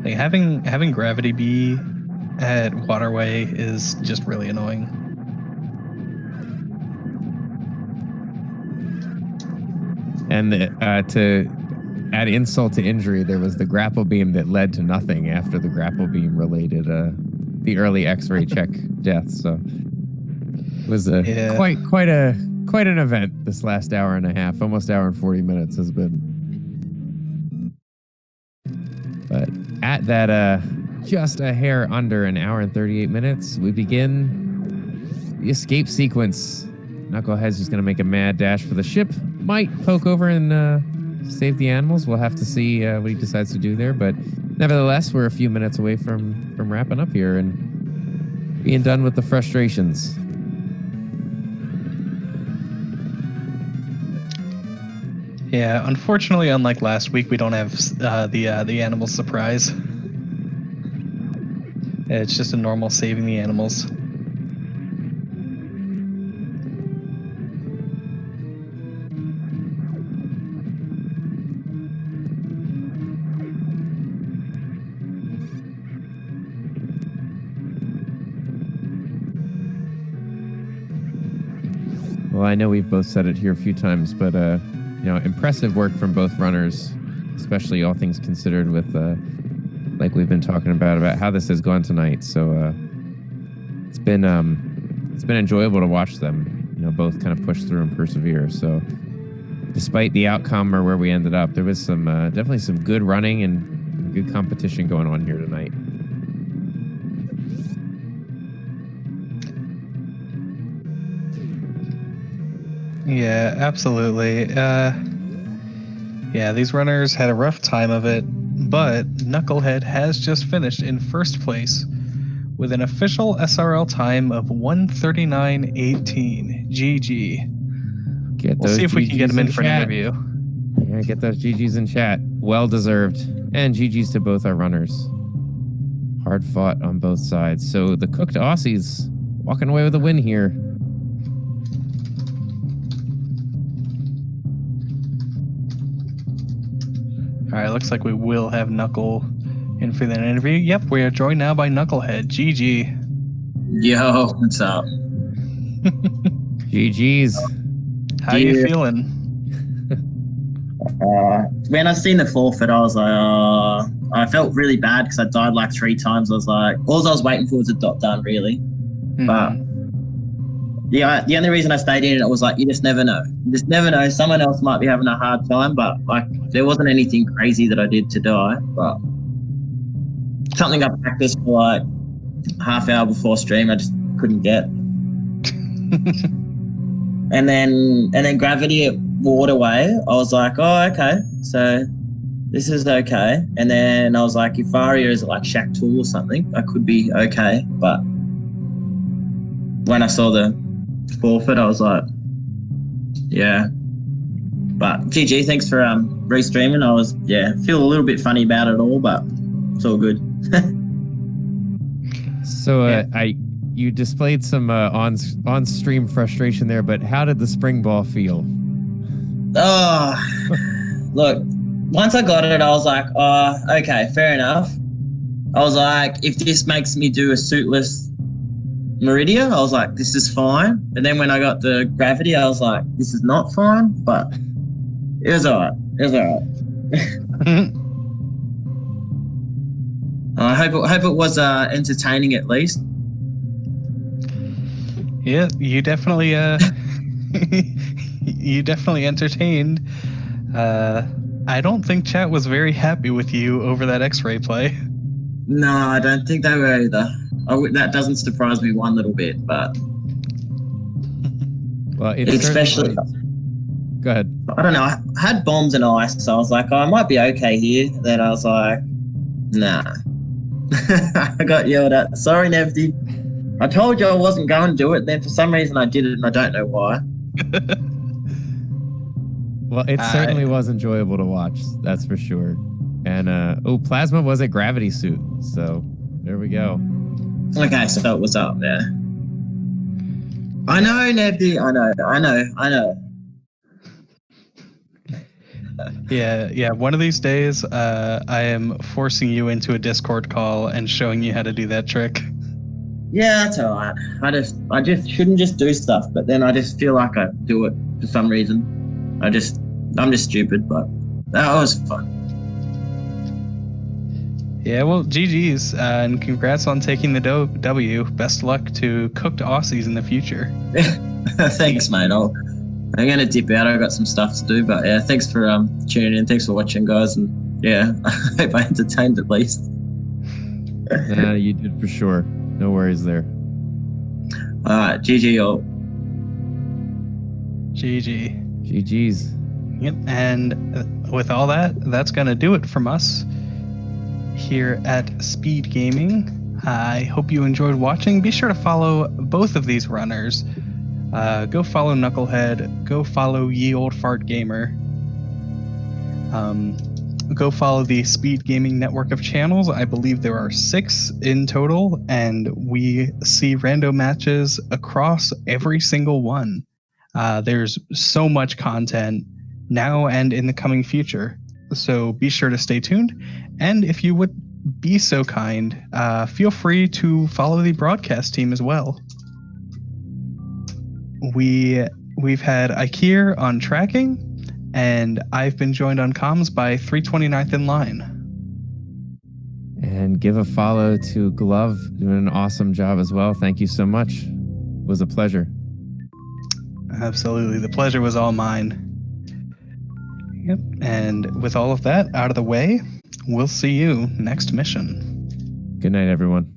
Like having gravity be at Waterway is just really annoying. And to add insult to injury, there was the grapple beam that led to nothing after the grapple beam related the early X-ray check death. So it was quite an event. This last hour and a half, almost hour and 40 minutes has been. But at that just a hair under an hour and 38 minutes, we begin the escape sequence. Knucklehead's just going to make a mad dash for the ship. Might poke over and save the animals. We'll have to see what he decides to do there. But nevertheless, we're a few minutes away from wrapping up here and being done with the frustrations. Yeah, unfortunately, unlike last week, we don't have the animal surprise. It's just a normal saving the animals. Well, I know we've both said it here a few times, but impressive work from both runners, especially all things considered with like we've been talking about how this has gone tonight. So it's been enjoyable to watch them, both kind of push through and persevere. So despite the outcome or where we ended up, there was some definitely some good running and good competition going on here tonight. Yeah, absolutely. Yeah, these runners had a rough time of it. but Knucklehead has just finished in first place with an official SRL time of 1:39:18. GG. We'll see if we can get him in for an interview. Yeah, get those GGs in chat. Well deserved. And GGs to both our runners. Hard fought on both sides. So the cooked Aussies walking away with a win here. All right, looks like we will have Knuckle in for that interview. Yep, we are joined now by Knucklehead. GG. Yo, what's up? GGs. How you feeling? When I seen the forfeit, I was like, I felt really bad because I died like 3 times. I was like, all I was waiting for was a dot done, really. But yeah, the only reason I stayed in it was like, you just never know. You just never know. Someone else might be having a hard time, but like, there wasn't anything crazy that I did to die. But something I practiced for like half hour before stream, I just couldn't get. And then gravity at Waterway, I was like, oh, okay, so this is okay. And then I was like, if Aria is like Shack Tool or something, I could be okay. But when I saw the forfeit, I was like, yeah. But GG, thanks for restreaming. I was, feel a little bit funny about it all, but it's all good. So you displayed some on stream frustration there, but how did the spring ball feel? Oh, look, once I got it, I was like, oh, okay, fair enough. I was like, if this makes me do a suitless Meridia, I was like, this is fine. But then when I got the gravity, I was like, this is not fine, but it was all right. It was all right. I hope it was entertaining at least. Yeah, you definitely you definitely entertained. I don't think chat was very happy with you over that X-ray play. No, I don't think they were either. That doesn't surprise me one little bit, but well, it's especially. Go ahead. I don't know. I had bombs and ice, so I was like, oh, I might be okay here. Then I was like, nah. I got yelled at. Sorry, Nevdy. I told you I wasn't going to do it. Then for some reason I did it, and I don't know why. Well, it certainly was enjoyable to watch. That's for sure. And Plasma was a gravity suit. So there we go. Okay, so it was up there. I know, Nevdy. I know. Yeah. One of these days, I am forcing you into a Discord call and showing you how to do that trick. Yeah, that's all right. I just shouldn't just do stuff, but then I just feel like I do it for some reason. I'm just stupid, but that was fun. Yeah, well, GG's, and congrats on taking the W. Best luck to cooked Aussies in the future. Thanks, mate. I'm gonna dip out. I got some stuff to do, but yeah, thanks for tuning in. Thanks for watching, guys, and yeah, I hope I entertained at least. Yeah, you did for sure. No worries there. All right, GG, y'all. GG. GG's. Yep, and with all that, that's gonna do it from us here at Speed Gaming. I hope you enjoyed watching. Be sure to follow both of these runners. Go follow Knucklehead. Go follow Ye Old Fart Gamer. Go follow the Speed Gaming network of channels. I believe there are 6 in total, and we see rando matches across every single one. There's so much content now and in the coming future. So be sure to stay tuned. And if you would be so kind, feel free to follow the broadcast team as well. We've had Ikir on tracking, and I've been joined on comms by 329th in line. And give a follow to Glove, doing an awesome job as well. Thank you so much. It was a pleasure. Absolutely. The pleasure was all mine. Yep. And with all of that out of the way, we'll see you next mission. Good night, everyone.